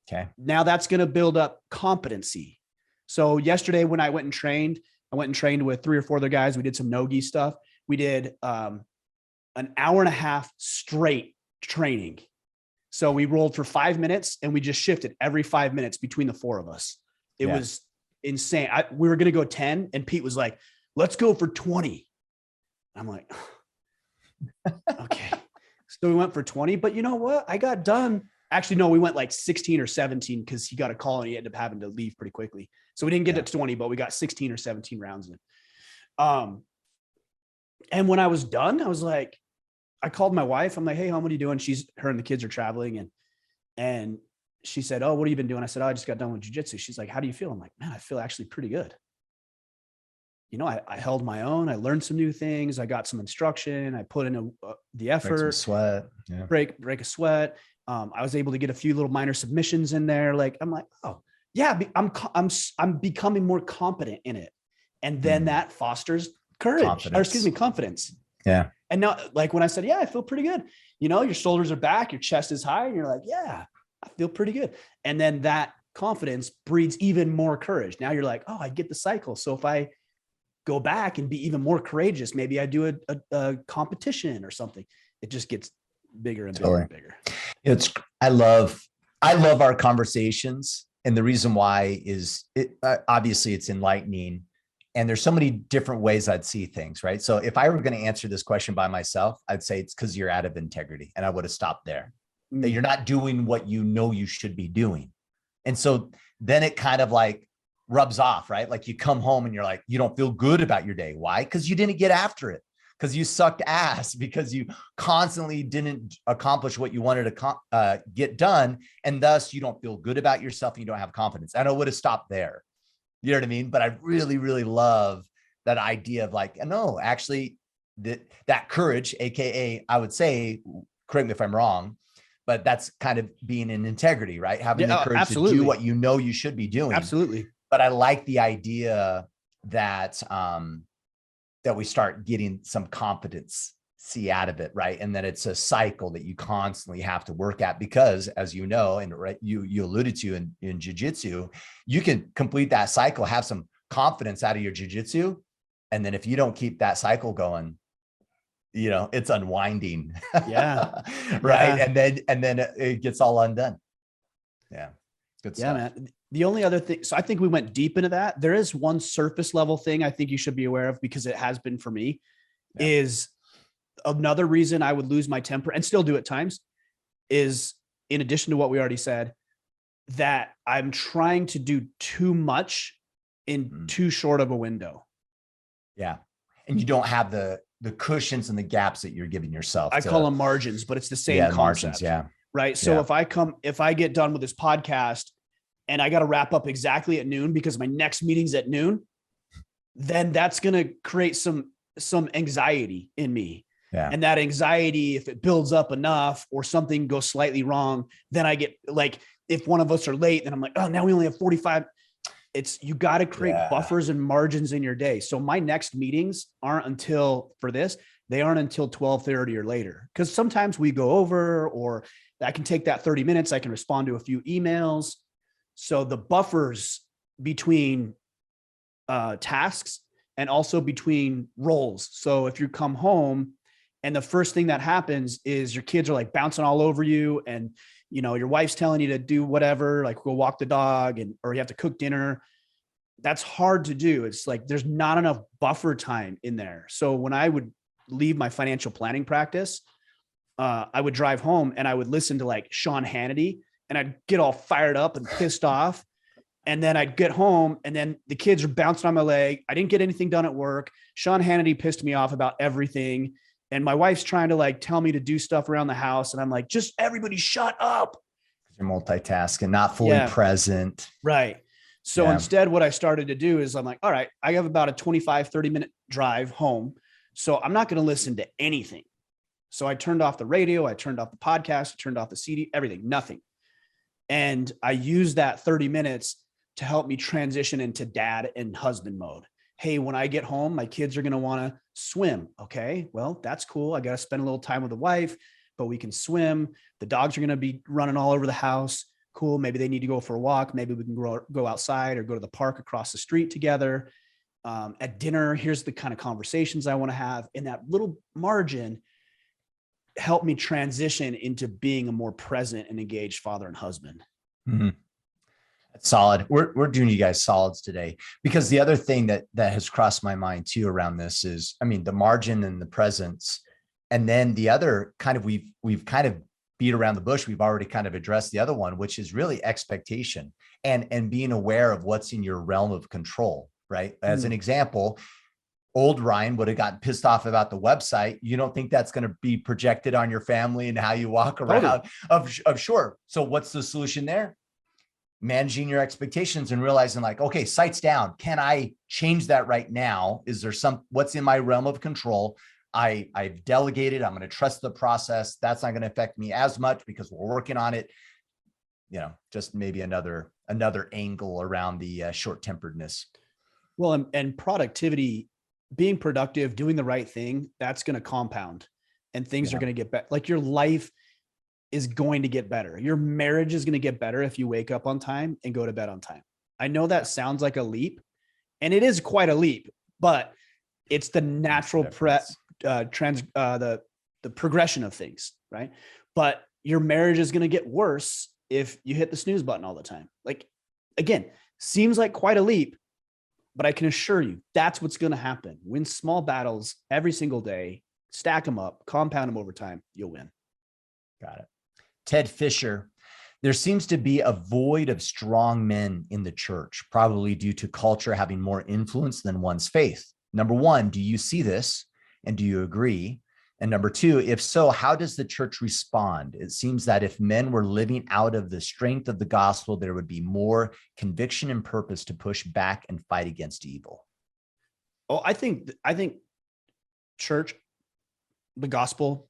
Okay. Now that's going to build up competency. So yesterday when I went and trained with 3 or 4 other guys. We did some no-gi stuff. We did an hour and a half straight training. So we rolled for 5 minutes and we just shifted every 5 minutes between the 4 of us. It was insane. We were going to go 10 and Pete was like, let's go for 20. I'm like, okay. So we went for 20, but you know what? I got done. Actually, no, we went like 16 or 17 because he got a call and he ended up having to leave pretty quickly. So we didn't get to 20, but we got 16 or 17 rounds in. And when I was done, I was like, I called my wife. I'm like, hey, hon, what are you doing? Her and the kids are traveling. And she said, oh, what have you been doing? I said, oh, I just got done with jujitsu. She's like, how do you feel? I'm like, man, I feel actually pretty good. You know, I held my own. I learned some new things. I got some instruction. I put in the effort. Break a sweat. I was able to get a few little minor submissions in there. Like, I'm like, oh yeah, I'm becoming more competent in it. And then that fosters confidence. Yeah. And now, like when I said, yeah, I feel pretty good. You know, your shoulders are back, your chest is high, and you're like, yeah, I feel pretty good. And then that confidence breeds even more courage. Now you're like, oh, I get the cycle. So if I go back and be even more courageous, maybe I do a competition or something. It just gets bigger and bigger and bigger. I love our conversations. And the reason why is obviously it's enlightening. And there's so many different ways I'd see things, right? So if I were going to answer this question by myself, I'd say it's because you're out of integrity. And I would have stopped there. That you're not doing what you know you should be doing. And so then it kind of like rubs off, right? Like you come home and you're like, you don't feel good about your day. Why? Because you didn't get after it. Because you sucked ass, because you constantly didn't accomplish what you wanted to get done. And thus you don't feel good about yourself and you don't have confidence. And I would have stopped there. You know what I mean? But I really, really love that idea of like, no, actually that courage, AKA, I would say, correct me if I'm wrong, but that's kind of being in integrity, right? Having the courage to do what you know you should be doing. Absolutely. But I like the idea that, that we start getting some competency out of it, right? And that it's a cycle that you constantly have to work at, because as you know, and right, you alluded to in jiu-jitsu, you can complete that cycle, have some confidence out of your jiu-jitsu. And then if you don't keep that cycle going, you know, it's unwinding. Yeah. Right. Yeah. And then it gets all undone. Yeah. Good stuff. Yeah, man. The only other thing, so I think we went deep into that. There is one surface level thing I think you should be aware of, because it has been for me, is another reason I would lose my temper and still do at times is, in addition to what we already said, that I'm trying to do too much in too short of a window. Yeah. And you don't have the cushions and the gaps that you're giving yourself. I call them margins, but it's the same concept. Margins, yeah. Right. So if I get done with this podcast and I got to wrap up exactly at noon because my next meeting's at noon, then that's going to create some anxiety in me. Yeah. And that anxiety, if it builds up enough or something goes slightly wrong, then I get like, if one of us are late, then I'm like, oh, now we only have 45. You got to create buffers and margins in your day. So my next meetings aren't until 12:30 or later. Cause sometimes we go over, or I can take that 30 minutes. I can respond to a few emails. So the buffers between tasks and also between roles. So if you come home and the first thing that happens is your kids are like bouncing all over you, and you know, your wife's telling you to do whatever, like go walk the dog, or you have to cook dinner. That's hard to do. It's like, there's not enough buffer time in there. So when I would leave my financial planning practice, I would drive home and I would listen to like Sean Hannity, and I'd get all fired up and pissed off. And then I'd get home and then the kids are bouncing on my leg. I didn't get anything done at work. Sean Hannity pissed me off about everything. And my wife's trying to like tell me to do stuff around the house. And I'm like, just everybody shut up. You're multitasking, not fully Yeah. present. Right. So instead, what I started to do is I'm like, all right, I have about a 25, 30-minute drive home. So I'm not going to listen to anything. So I turned off the radio. I turned off the podcast. I turned off the CD, everything, nothing. And I used that 30 minutes to help me transition into dad and husband mode. Hey, when I get home, my kids are going to want to swim. Okay, well, that's cool. I got to spend a little time with the wife, but we can swim. The dogs are going to be running all over the house. Cool. Maybe they need to go for a walk. Maybe we can go outside or go to the park across the street together. At dinner, here's the kind of conversations I want to have. In that little margin, help me transition into being a more present and engaged father and husband. Mm-hmm. That's solid. We're doing you guys solids today, because the other thing that has crossed my mind too around this is, I mean, the margin and the presence. And then the other kind of, we've kind of beat around the bush. We've already kind of addressed the other one, which is really expectation and being aware of what's in your realm of control, right? As an example, old Ryan would have gotten pissed off about the website. You don't think that's going to be projected on your family and how you walk around? Totally. Of sure. So what's the solution there? Managing your expectations and realizing like, okay, site's down. Can I change that right now? Is there what's in my realm of control? I've delegated. I'm going to trust the process. That's not going to affect me as much because we're working on it. You know, just maybe another angle around the short-temperedness. Well, and productivity, being productive, doing the right thing, that's going to compound and things are going to get better. Like your life is going to get better. Your marriage is going to get better if you wake up on time and go to bed on time. I know that sounds like a leap, and it is quite a leap, but it's the natural the progression of things, right? But your marriage is going to get worse if you hit the snooze button all the time. Like, again, seems like quite a leap, but I can assure you that's what's going to happen. Win small battles every single day, stack them up, compound them over time, you'll win. Got it. Ted Fisher, there seems to be a void of strong men in the church, probably due to culture having more influence than one's faith. Number one, do you see this? And do you agree? And number two, if so, how does the church respond? It seems that if men were living out of the strength of the gospel, there would be more conviction and purpose to push back and fight against evil. Oh, I think church, the gospel,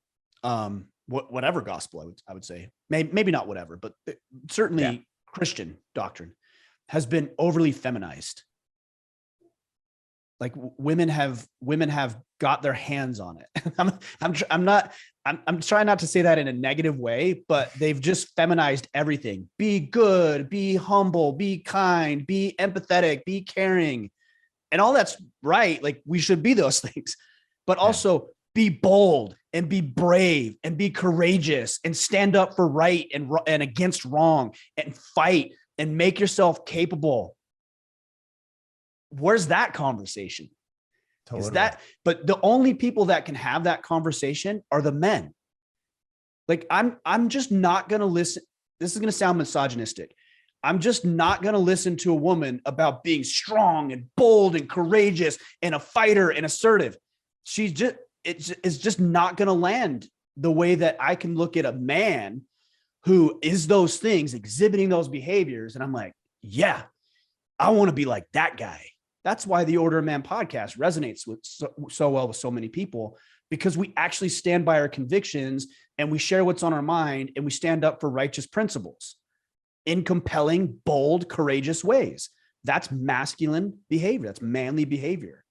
whatever gospel, I would say, maybe not whatever, but certainly Christian doctrine has been overly feminized. Like women have got their hands on it. I'm trying not to say that in a negative way, but they've just feminized everything. Be good, be humble, be kind, be empathetic, be caring. And all that's right. Like we should be those things, but also be bold and be brave and be courageous and stand up for right and against wrong and fight and make yourself capable. Where's that conversation? Totally. But the only people that can have that conversation are the men. Like I'm just not going to listen. This is going to sound misogynistic. I'm just not going to listen to a woman about being strong and bold and courageous and a fighter and assertive. It's just not going to land the way that I can look at a man who is those things, exhibiting those behaviors. And I'm like, yeah, I want to be like that guy. That's why the Order of Man podcast resonates with so well with so many people, because we actually stand by our convictions and we share what's on our mind and we stand up for righteous principles in compelling, bold, courageous ways. That's masculine behavior. That's manly behavior.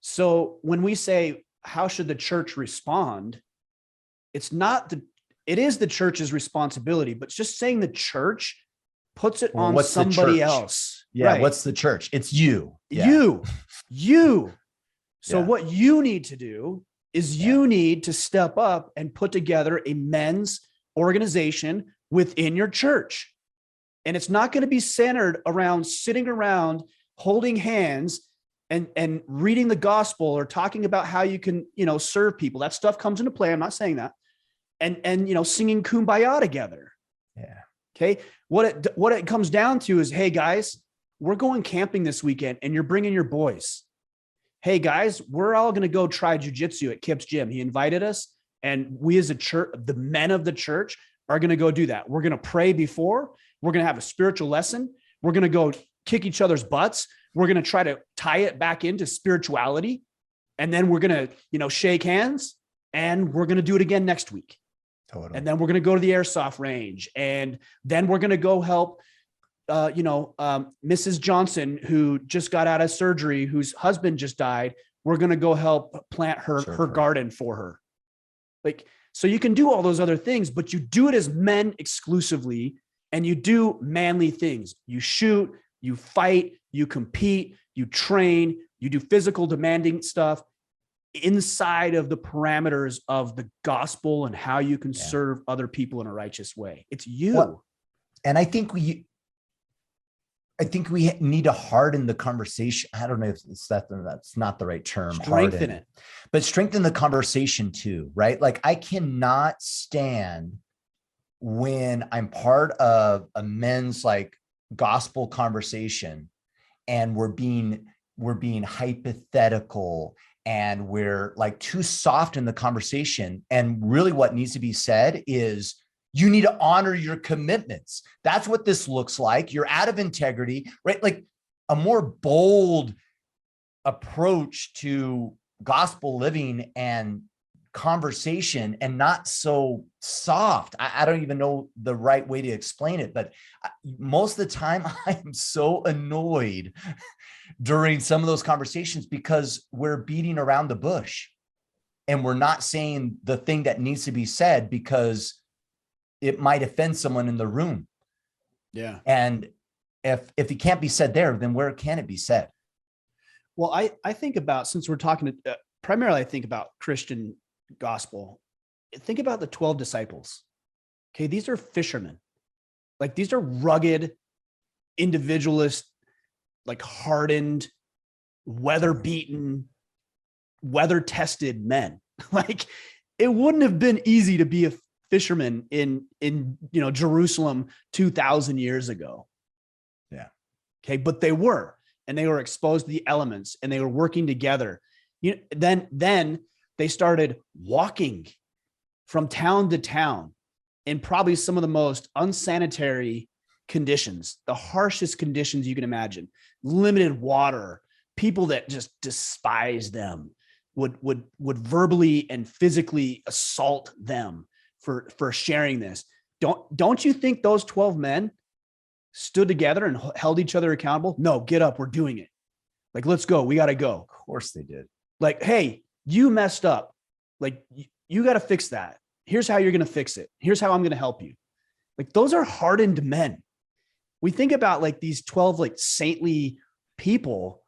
So when we say, how should the church respond? It is the church's responsibility, but just saying the church puts it on somebody else. Yeah. Right. What's the church? It's you. Yeah. You. So what you need to do is you need to step up and put together a men's organization within your church. And it's not going to be centered around sitting around holding hands and reading the gospel or talking about how you can, serve people. That stuff comes into play. I'm not saying that. And singing Kumbaya together. Yeah. Okay. What it comes down to is, hey guys, we're going camping this weekend and you're bringing your boys. hey guys, we're all going to go try jujitsu at Kip's gym. He invited us, and we as a church, the men of the church, are going to go do that. We're going to pray before. We're going to have a spiritual lesson. We're going to go kick each other's butts. We're going to try to tie it back into spirituality. And then we're going to, shake hands, and we're going to do it again next week. Totally. And then we're going to go to the airsoft range. And then we're going to go help, Mrs. Johnson, who just got out of surgery, whose husband just died. We're going to go help plant her garden for her. Like, so you can do all those other things, but you do it as men exclusively, and you do manly things. You shoot, you fight, you compete, you train, you do physical demanding stuff inside of the parameters of the gospel and how you can serve other people in a righteous way. It's you. Well, and I think we need to harden the conversation. I don't know if that's not the right term. Strengthen it. But strengthen the conversation too, right? Like, I cannot stand when I'm part of a men's like gospel conversation and we're being hypothetical and we're like too soft in the conversation. And really what needs to be said is, you need to honor your commitments. That's what this looks like. You're out of integrity, right? Like a more bold approach to gospel living and conversation, and not so soft. I don't even know the right way to explain it, but most of the time I'm so annoyed during some of those conversations because we're beating around the bush and we're not saying the thing that needs to be said because it might offend someone in the room. Yeah. And if it can't be said there, then where can it be said? Well, I think about, since we're talking primarily, I think about Christian gospel. Think about the 12 disciples. Okay. These are fishermen. Like, these are rugged, individualist, like hardened, weather-beaten, weather-tested men. Like, it wouldn't have been easy to be a fisherman in Jerusalem 2,000 years ago. Yeah. Okay. But they were, and they were exposed to the elements, and they were working together. Then they started walking from town to town in probably some of the most unsanitary conditions, the harshest conditions you can imagine, limited water, people that just despise them would verbally and physically assault them for sharing this. Don't you think those 12 men stood together and held each other accountable? No, get up. We're doing it. Like, let's go. We got to go. Of course they did. Like, hey, you messed up. Like, you got to fix that. Here's how you're going to fix it. Here's how I'm going to help you. Like, those are hardened men. We think about like these 12 like saintly people.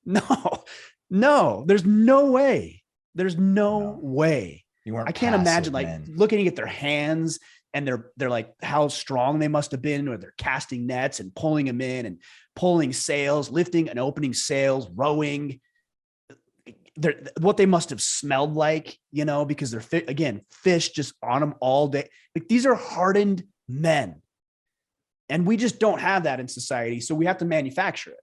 No, there's no way. There's no way. I can't imagine like looking at their hands, and they're like how strong they must have been, or they're casting nets and pulling them in and pulling sails, lifting and opening sails, rowing. What they must have smelled like, because they're again, fish just on them all day. Like, these are hardened men, and we just don't have that in society. So we have to manufacture it.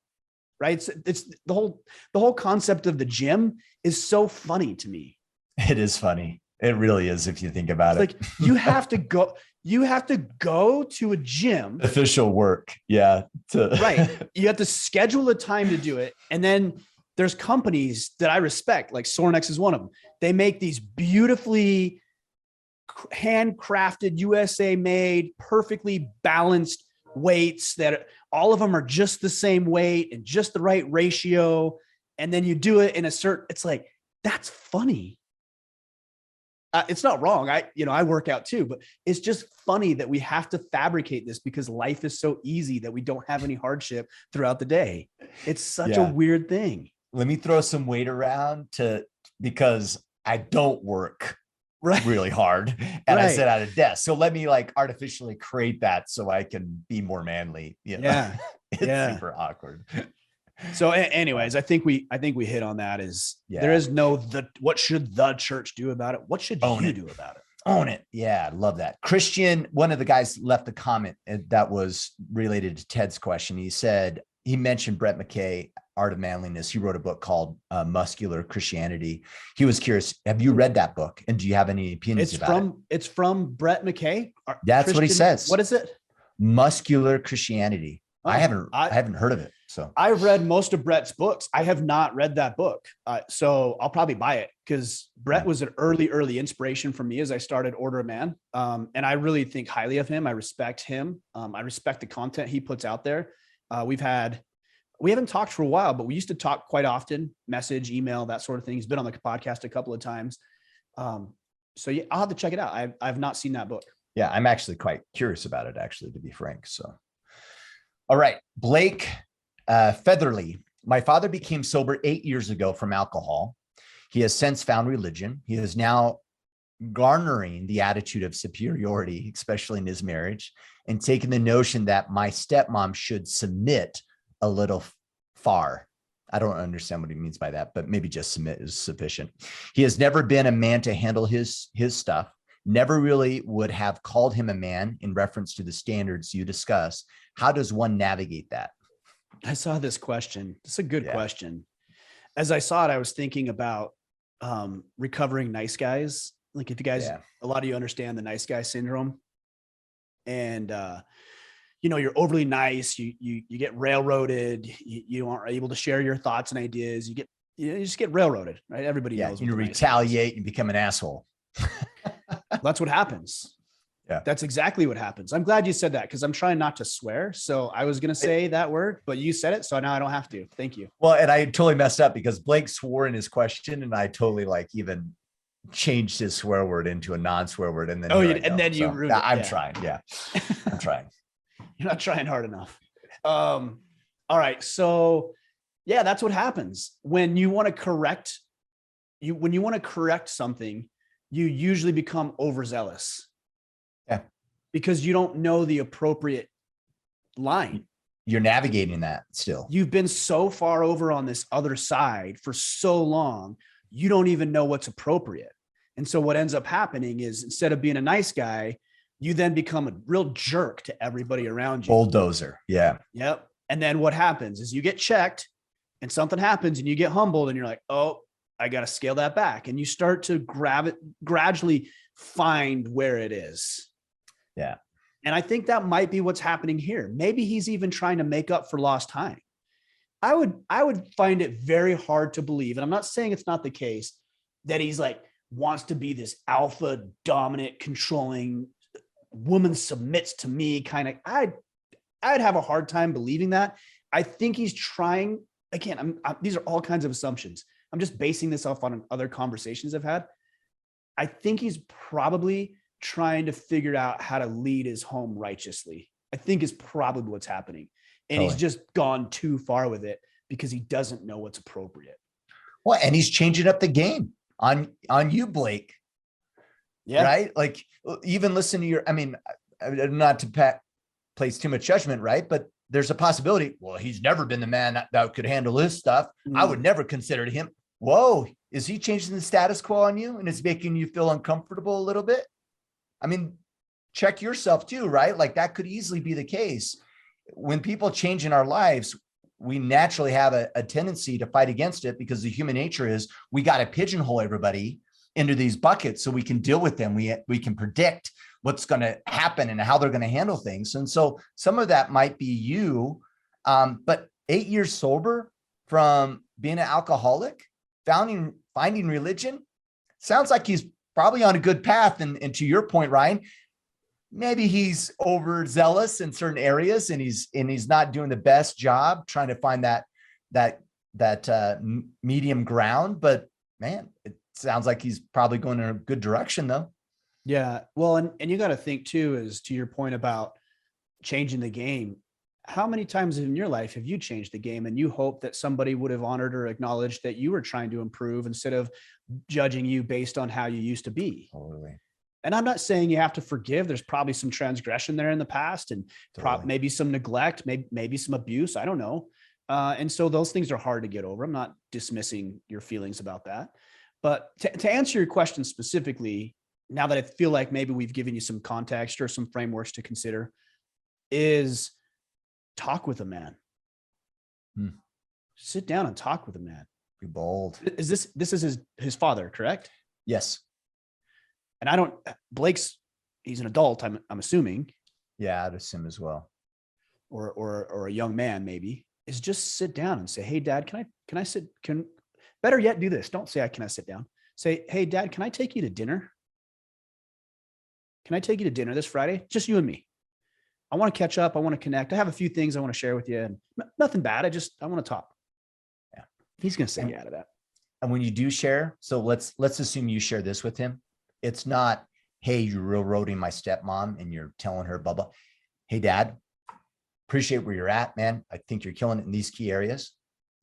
Right. It's the whole concept of the gym is so funny to me. It is funny. It really is. If you think about it, like you have to go to a gym, official work. Yeah. Right. You have to schedule a time to do it. And then there's companies that I respect, like Sornex is one of them. They make these beautifully handcrafted, USA made, perfectly balanced weights that all of them are just the same weight and just the right ratio. And then you do it in it's like, that's funny. It's not wrong. I work out too, but it's just funny that we have to fabricate this because life is so easy that we don't have any hardship throughout the day. It's such a weird thing. Let me throw some weight around because I don't work really hard and I sit at a desk. So let me like artificially create that so I can be more manly. Yeah. It's super awkward. So anyways, I think we hit on that there is no, what should the church do about it? What should you do about it? Own it. Yeah. I love that. Christian, one of the guys left a comment that was related to Ted's question. He said, he mentioned Brett McKay. Art of Manliness. He wrote a book called Muscular Christianity. He was curious, have you read that book? And do you have any opinions about it? It's from Brett McKay. That's what he says. What is it? Muscular Christianity. Oh, I haven't heard of it. So I've read most of Brett's books. I have not read that book. So I'll probably buy it because Brett was an early inspiration for me as I started Order of Man. And I really think highly of him. I respect him. I respect the content he puts out there. We haven't talked for a while, but we used to talk quite often, message, email, that sort of thing. He's been on the podcast a couple of times. So yeah, I'll have to check it out. I've not seen that book. Yeah, I'm actually quite curious about it, actually, to be frank. So, all right, Blake Featherly. My father became sober 8 years ago from alcohol. He has since found religion. He is now garnering the attitude of superiority, especially in his marriage, and taking the notion that my stepmom should submit a little far. I don't understand what he means by that, but maybe just submit is sufficient. He has never been a man to handle his stuff. Never really would have called him a man in reference to the standards you discuss. How does one navigate that? I saw this question. It's a good question. As I saw it, I was thinking about recovering nice guys. Like if you guys, a lot of you understand the nice guy syndrome, and you're overly nice. You get railroaded. You aren't able to share your thoughts and ideas. You just get railroaded, right? Everybody knows. You retaliate and become an asshole. That's what happens. Yeah, that's exactly what happens. I'm glad you said that because I'm trying not to swear. So I was going to say that word, but you said it. So now I don't have to. Thank you. Well, and I totally messed up because Blake swore in his question and I totally even changed his swear word into a non-swear word. And then, you ruined it. I'm trying. Yeah, I'm trying. You're not trying hard enough. All right. So yeah, that's what happens when you want to correct something, you usually become overzealous. Yeah. Because you don't know the appropriate line. You're navigating that still. You've been so far over on this other side for so long, you don't even know what's appropriate. And so what ends up happening is instead of being a nice guy, you then become a real jerk to everybody around you. Bulldozer. Yeah. Yep. And then what happens is you get checked and something happens and you get humbled and you're like, oh, I got to scale that back. And you start to gradually find where it is. Yeah. And I think that might be what's happening here. Maybe he's even trying to make up for lost time. I would find it very hard to believe, and I'm not saying it's not the case, that he's wants to be this alpha dominant, controlling woman submits to me kind of. I'd have a hard time believing that. I think he's trying. Again, these are all kinds of assumptions. I'm just basing this off on other conversations I've had. I think he's probably trying to figure out how to lead his home righteously. I think is probably what's happening. And he's just gone too far with it because he doesn't know what's appropriate. Well, and he's changing up the game on you, Blake. Yeah. Right. Even listen to not to place too much judgment, right? But there's a possibility. Well, he's never been the man that could handle his stuff. I would never consider him. Whoa. Is he changing the status quo on you? And it's making you feel uncomfortable a little bit? Check yourself too, right? That could easily be the case. When people change in our lives, we naturally have a tendency to fight against it because the human nature is we got to pigeonhole everybody into these buckets so we can deal with them. We can predict what's going to happen and how they're going to handle things. And so some of that might be you, but 8 years sober from being an alcoholic, finding religion, sounds like he's probably on a good path. And to your point, Ryan, maybe he's overzealous in certain areas and he's not doing the best job trying to find that medium ground. But man, it sounds like he's probably going in a good direction though. Yeah. Well, and you got to think too, is to your point about changing the game. How many times in your life have you changed the game and you hope that somebody would have honored or acknowledged that you were trying to improve instead of judging you based on how you used to be? Totally. And I'm not saying you have to forgive. There's probably some transgression there in the past and maybe some neglect, maybe some abuse. I don't know. And so those things are hard to get over. I'm not dismissing your feelings about that. But to answer your question specifically, now that I feel like maybe we've given you some context or some frameworks to consider, is talk with a man. Sit down and talk with him, man. Be bold. Is this is his father, correct? Yes. And I don't, Blake's, he's an adult, I'm assuming. Yeah, I'd assume as well. Or a young man, maybe, is just sit down and say, hey, Dad, can I sit, better yet, do this. Don't say, can I sit down? Say, hey, Dad, can I take you to dinner? Can I take you to dinner this Friday? Just you and me. I want to catch up. I want to connect. I have a few things I want to share with you, and nothing bad. I want to talk. Yeah. He's going to say yeah to that. And when you do share, so let's assume you share this with him. It's not, hey, you're railroading my stepmom and you're telling her, blah, blah. Hey, Dad, appreciate where you're at, man. I think you're killing it in these key areas.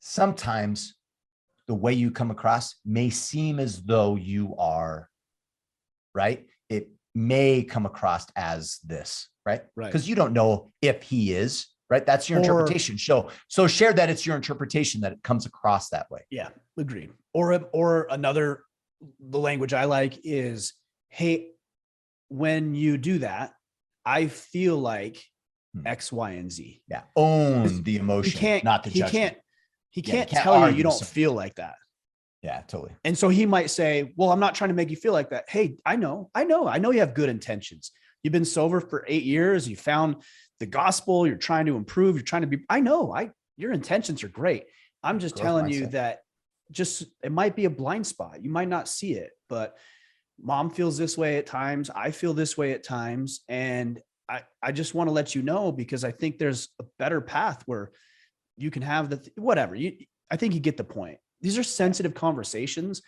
Sometimes the way you come across may seem as though you are, right? It may come across as this, right? Right. Because you don't know if he is, right? That's your interpretation. So share that it's your interpretation that it comes across that way. Yeah, agreed. Or another, the language I like is, hey, when you do that, I feel like X, Y, and Z. Yeah. Own the emotion, not the judgment. He can't tell you don't feel like that. Yeah, totally. And so he might say, well, I'm not trying to make you feel like that. Hey, I know you have good intentions. You've been sober for 8 years. You found the gospel. You're trying to improve. You're trying to be, your intentions are great. I'm just telling you that it might be a blind spot. You might not see it, but Mom feels this way at times. I feel this way at times. And I just want to let you know, because I think there's a better path where you can have whatever. I think you get the point. These are sensitive conversations,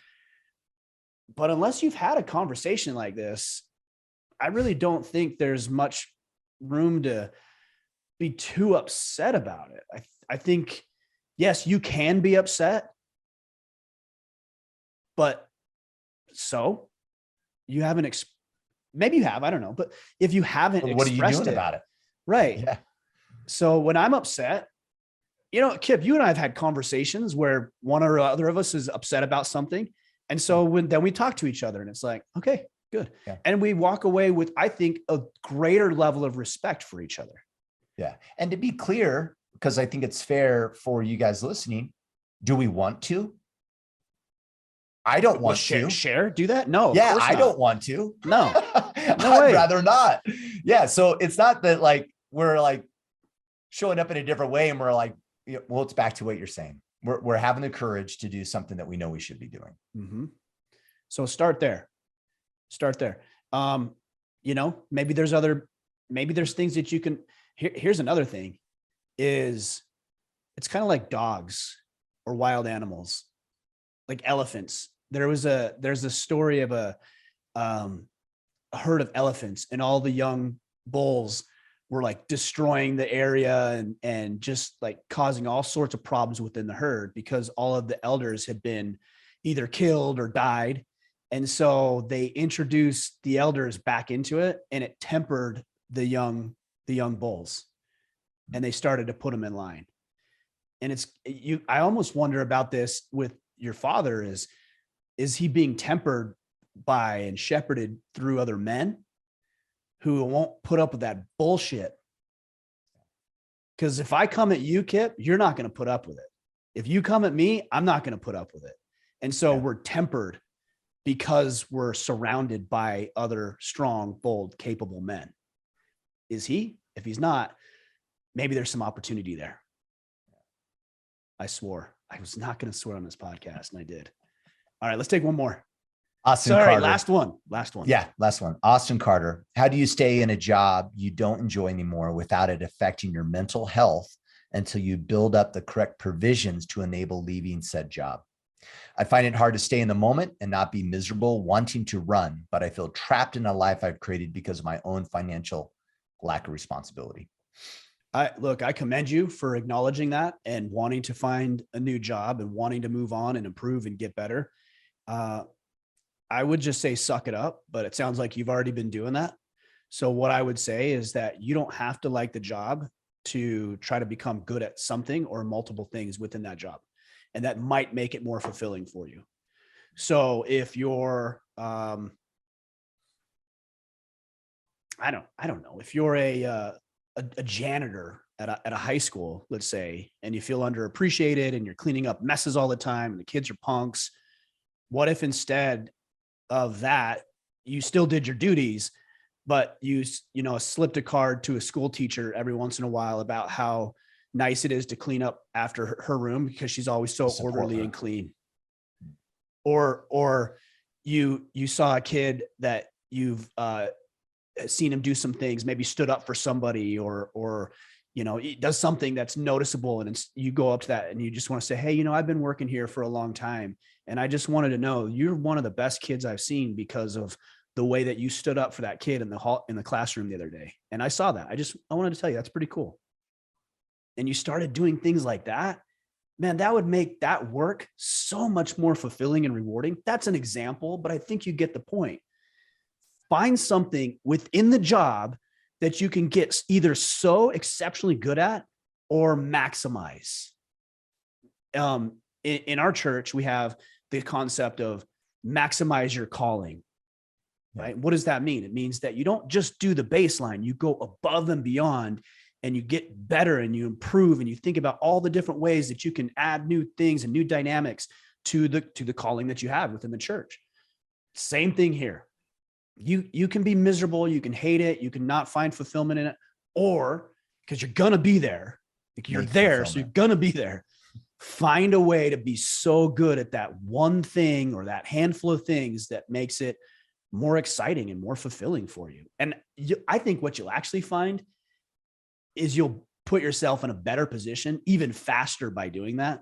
but unless you've had a conversation like this, I really don't think there's much room to be too upset about it. I think, yes, you can be upset, but so you haven't, maybe you have, I don't know, but if you haven't, what are you doing about it? Right. Yeah. So when I'm upset, Kip, you and I have had conversations where one or other of us is upset about something. And so then we talk to each other and it's like, okay, good. Yeah. And we walk away with, I think, a greater level of respect for each other. Yeah. And to be clear, because I think it's fair for you guys listening, do we want to? I don't want to share, do that. No. Yeah. I don't want to. No, I'd rather not. Yeah. So it's not that like, we're like showing up in a different way and we're like, well, it's back to what you're saying. We're having the courage to do something that we know we should be doing. Mm-hmm. So start there. Maybe there's things that you can, here's another thing is it's kind of like dogs or wild animals, like elephants. There's a story of a herd of elephants, and all the young bulls were like destroying the area and just like causing all sorts of problems within the herd because all of the elders had been either killed or died. And so they introduced the elders back into it, and it tempered the young bulls, and they started to put them in line. And I almost wonder about this with your father is he being tempered by and shepherded through other men who won't put up with that bullshit? Because if I come at you, Kip, you're not going to put up with it. If you come at me, I'm not going to put up with it. And so we're tempered because we're surrounded by other strong, bold, capable men. Is he? If he's not, maybe there's some opportunity there. I swore. I was not going to swear on this podcast, and I did. All right, let's take one more. Austin Carter. Last one. Yeah, last one. Austin Carter. How do you stay in a job you don't enjoy anymore without it affecting your mental health until you build up the correct provisions to enable leaving said job? I find it hard to stay in the moment and not be miserable wanting to run, but I feel trapped in a life I've created because of my own financial lack of responsibility. I commend you for acknowledging that and wanting to find a new job and wanting to move on and improve and get better. I would just say suck it up, but it sounds like you've already been doing that. So what I would say is that you don't have to like the job to try to become good at something or multiple things within that job. And that might make it more fulfilling for you. So if you're, I don't know, if you're a janitor at a high school, let's say, and you feel underappreciated and you're cleaning up messes all the time and the kids are punks. What if instead of that, you still did your duties, but you slipped a card to a school teacher every once in a while about how nice it is to clean up after her room because she's always so orderly and clean. Or you saw a kid that you've seen him do some things, maybe stood up for somebody or he does something that's noticeable, and you go up to that and you just want to say, hey, I've been working here for a long time, and I just wanted to know you're one of the best kids I've seen because of the way that you stood up for that kid in the classroom the other day. And I saw that. I wanted to tell you that's pretty cool. And you started doing things like that, man, that would make that work so much more fulfilling and rewarding. That's an example, but I think you get the point. Find something within the job that you can get either so exceptionally good at or maximize. In our church, we have the concept of maximize your calling, right? What does that mean? It means that you don't just do the baseline, you go above and beyond, and you get better and you improve, and you think about all the different ways that you can add new things and new dynamics to the calling that you have within the church. Same thing here. You can be miserable, you can hate it, you can not find fulfillment in it, or because you're gonna be there, you're there, so you're gonna be there. Find a way to be so good at that one thing or that handful of things that makes it more exciting and more fulfilling for you. And I think what you'll actually find is you'll put yourself in a better position even faster by doing that,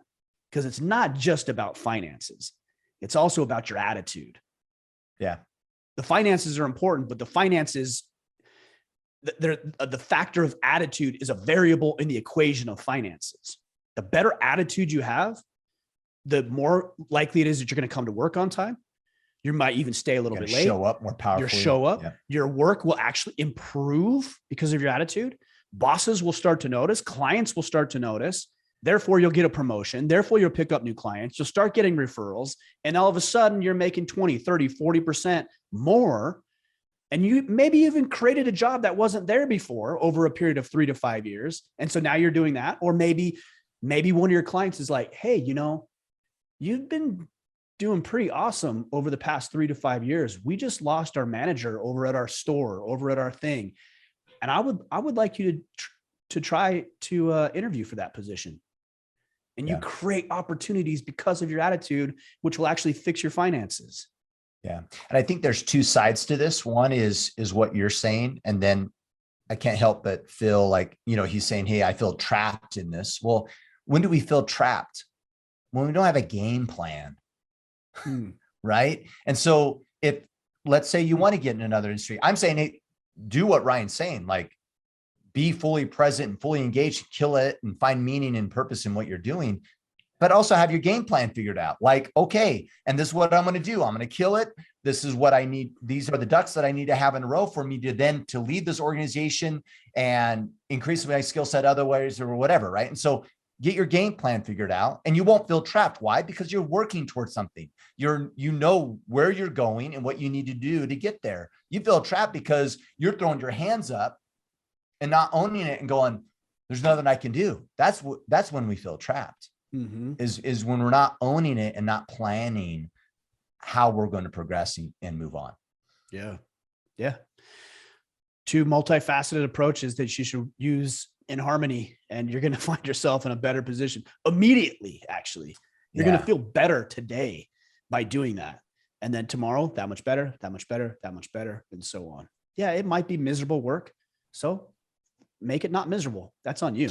because it's not just about finances. It's also about your attitude. Yeah. The finances are important, but the finances, the factor of attitude is a variable in the equation of finances. The better attitude you have, the more likely it is that you're going to come to work on time. You might even stay a little bit late. Show up more powerfully. Yeah. Your work will actually improve because of your attitude. Bosses will start to notice. Clients will start to notice. Therefore, you'll get a promotion. Therefore, you'll pick up new clients. You'll start getting referrals. And all of a sudden, you're making 20, 30, 40% more. And you maybe even created a job that wasn't there before over a period of 3 to 5 years. And so now you're doing that. Or maybe one of your clients is like, hey, you've been doing pretty awesome over the past 3 to 5 years. We just lost our manager over at our store, over at our thing. And I would like you to try to interview for that position. And you create opportunities because of your attitude, which will actually fix your finances. Yeah. And I think there's two sides to this. One is what you're saying. And then I can't help but feel like, he's saying, hey, I feel trapped in this. Well, when do we feel trapped? When we don't have a game plan, right? And so if, let's say you want to get in another industry, I'm saying, hey, do what Ryan's saying, like be fully present and fully engaged, kill it and find meaning and purpose in what you're doing, but also have your game plan figured out. Like, okay, and this is what I'm going to do. I'm going to kill it. This is what I need. These are the ducks that I need to have in a row for me to lead this organization and increase my skill set otherwise or whatever. Right. And so get your game plan figured out and you won't feel trapped. Why? Because you're working towards something. You know where you're going and what you need to do to get there. You feel trapped because you're throwing your hands up and not owning it and going, there's nothing I can do. That's when we feel trapped. Is when we're not owning it and not planning how we're going to progress and move on. Yeah. Yeah. Two multifaceted approaches that you should use in harmony, and you're going to find yourself in a better position immediately. Actually, you're going to feel better today by doing that. And then tomorrow, that much better, that much better, that much better, and so on. Yeah. It might be miserable work. So make it not miserable. That's on you.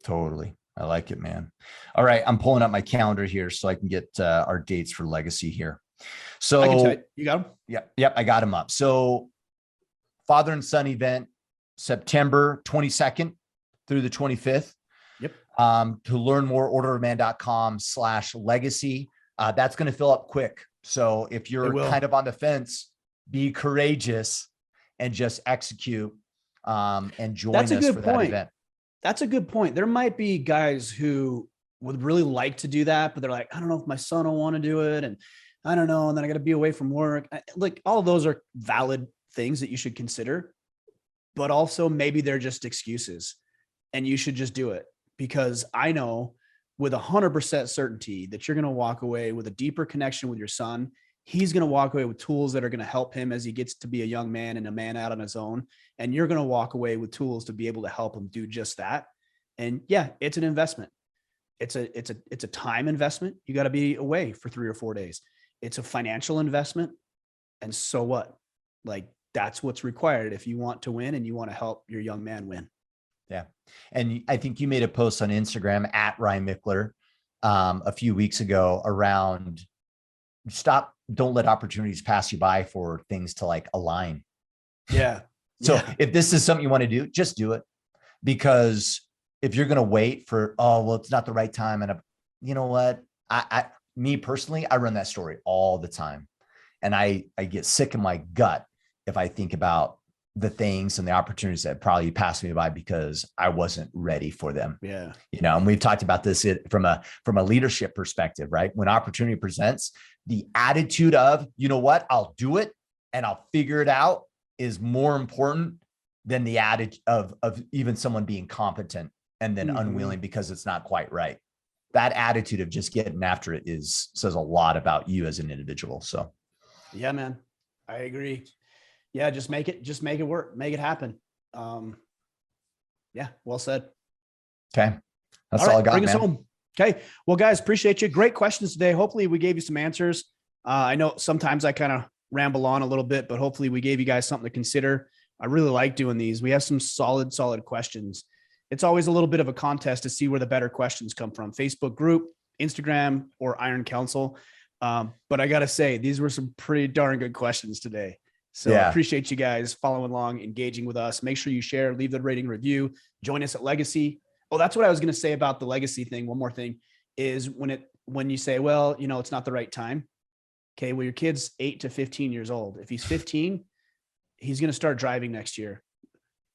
Totally. I like it, man. All right. I'm pulling up my calendar here so I can get our dates for Legacy here. So I can tell you got them? Yep. I got them up. So father and son event, September 22nd through the 25th. Yep. To learn more, orderofman.com/legacy. That's going to fill up quick. So if you're kind of on the fence, be courageous and just execute and join us for that event. That's a good point. There might be guys who would really like to do that, but they're like, I don't know if my son will want to do it. And I don't know. And then I got to be away from work. Like, all of those are valid things that you should consider, but also maybe they're just excuses. and you should just do it, because I know with 100% certainty that you're going to walk away with a deeper connection with your son. He's going to walk away with tools that are going to help him as he gets to be a young man and a man out on his own. And you're going to walk away with tools to be able to help him do just that. And yeah, it's an investment. It's a time investment. You got to be away for 3 or 4 days. It's a financial investment. And so what? Like, that's what's required if you want to win and you want to help your young man win. Yeah. And I think you made a post on Instagram at Ryan Mickler a few weeks ago around don't let opportunities pass you by for things to like align. Yeah. So if this is something you want to do, just do it. Because if you're going to wait for, oh, well, it's not the right time. And you know what? Me personally, I run that story all the time. And I get sick in my gut if I think about the things and the opportunities that probably passed me by because I wasn't ready for them. Yeah. You know, and we've talked about this from a leadership perspective, right? When opportunity presents, the attitude of, you know what, I'll do it and I'll figure it out is more important than the attitude of even someone being competent and then unwilling because it's not quite right. That attitude of just getting after it says a lot about you as an individual. So yeah, man, I agree. Yeah. Just make it work, make it happen. Yeah. Well said. Okay. That's all I got. Bring us home. Okay. Well, guys, appreciate you. Great questions today. Hopefully we gave you some answers. I know sometimes I kind of ramble on a little bit, but hopefully we gave you guys something to consider. I really like doing these. We have some solid questions. It's always a little bit of a contest to see where the better questions come from. Facebook group, Instagram, or Iron Council. But I got to say, these were some pretty darn good questions today. So I appreciate you guys following along, engaging with us. Make sure you share, leave the rating review, join us at Legacy. Oh, that's what I was going to say about the Legacy thing. One more thing is when you say, well, you know, it's not the right time. Okay. Well, your kid's 8 to 15 years old. If he's 15, he's going to start driving next year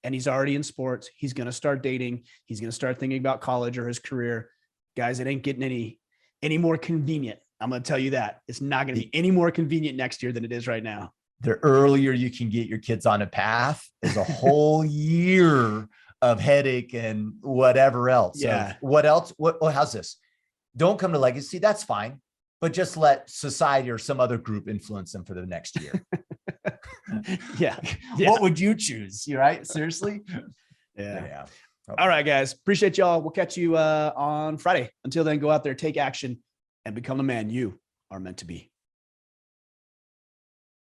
and he's already in sports. He's going to start dating. He's going to start thinking about college or his career. Guys, it ain't getting any more convenient. I'm going to tell you that it's not going to be any more convenient next year than it is right now. The earlier you can get your kids on a path is a whole year of headache and whatever else. Yeah. What else? How's this? Don't come to Legacy. That's fine. But just let society or some other group influence them for the next year. Yeah. What would you choose? You right? Seriously? Yeah. All right, guys. Appreciate y'all. We'll catch you on Friday. Until then, go out there, take action, and become the man you are meant to be.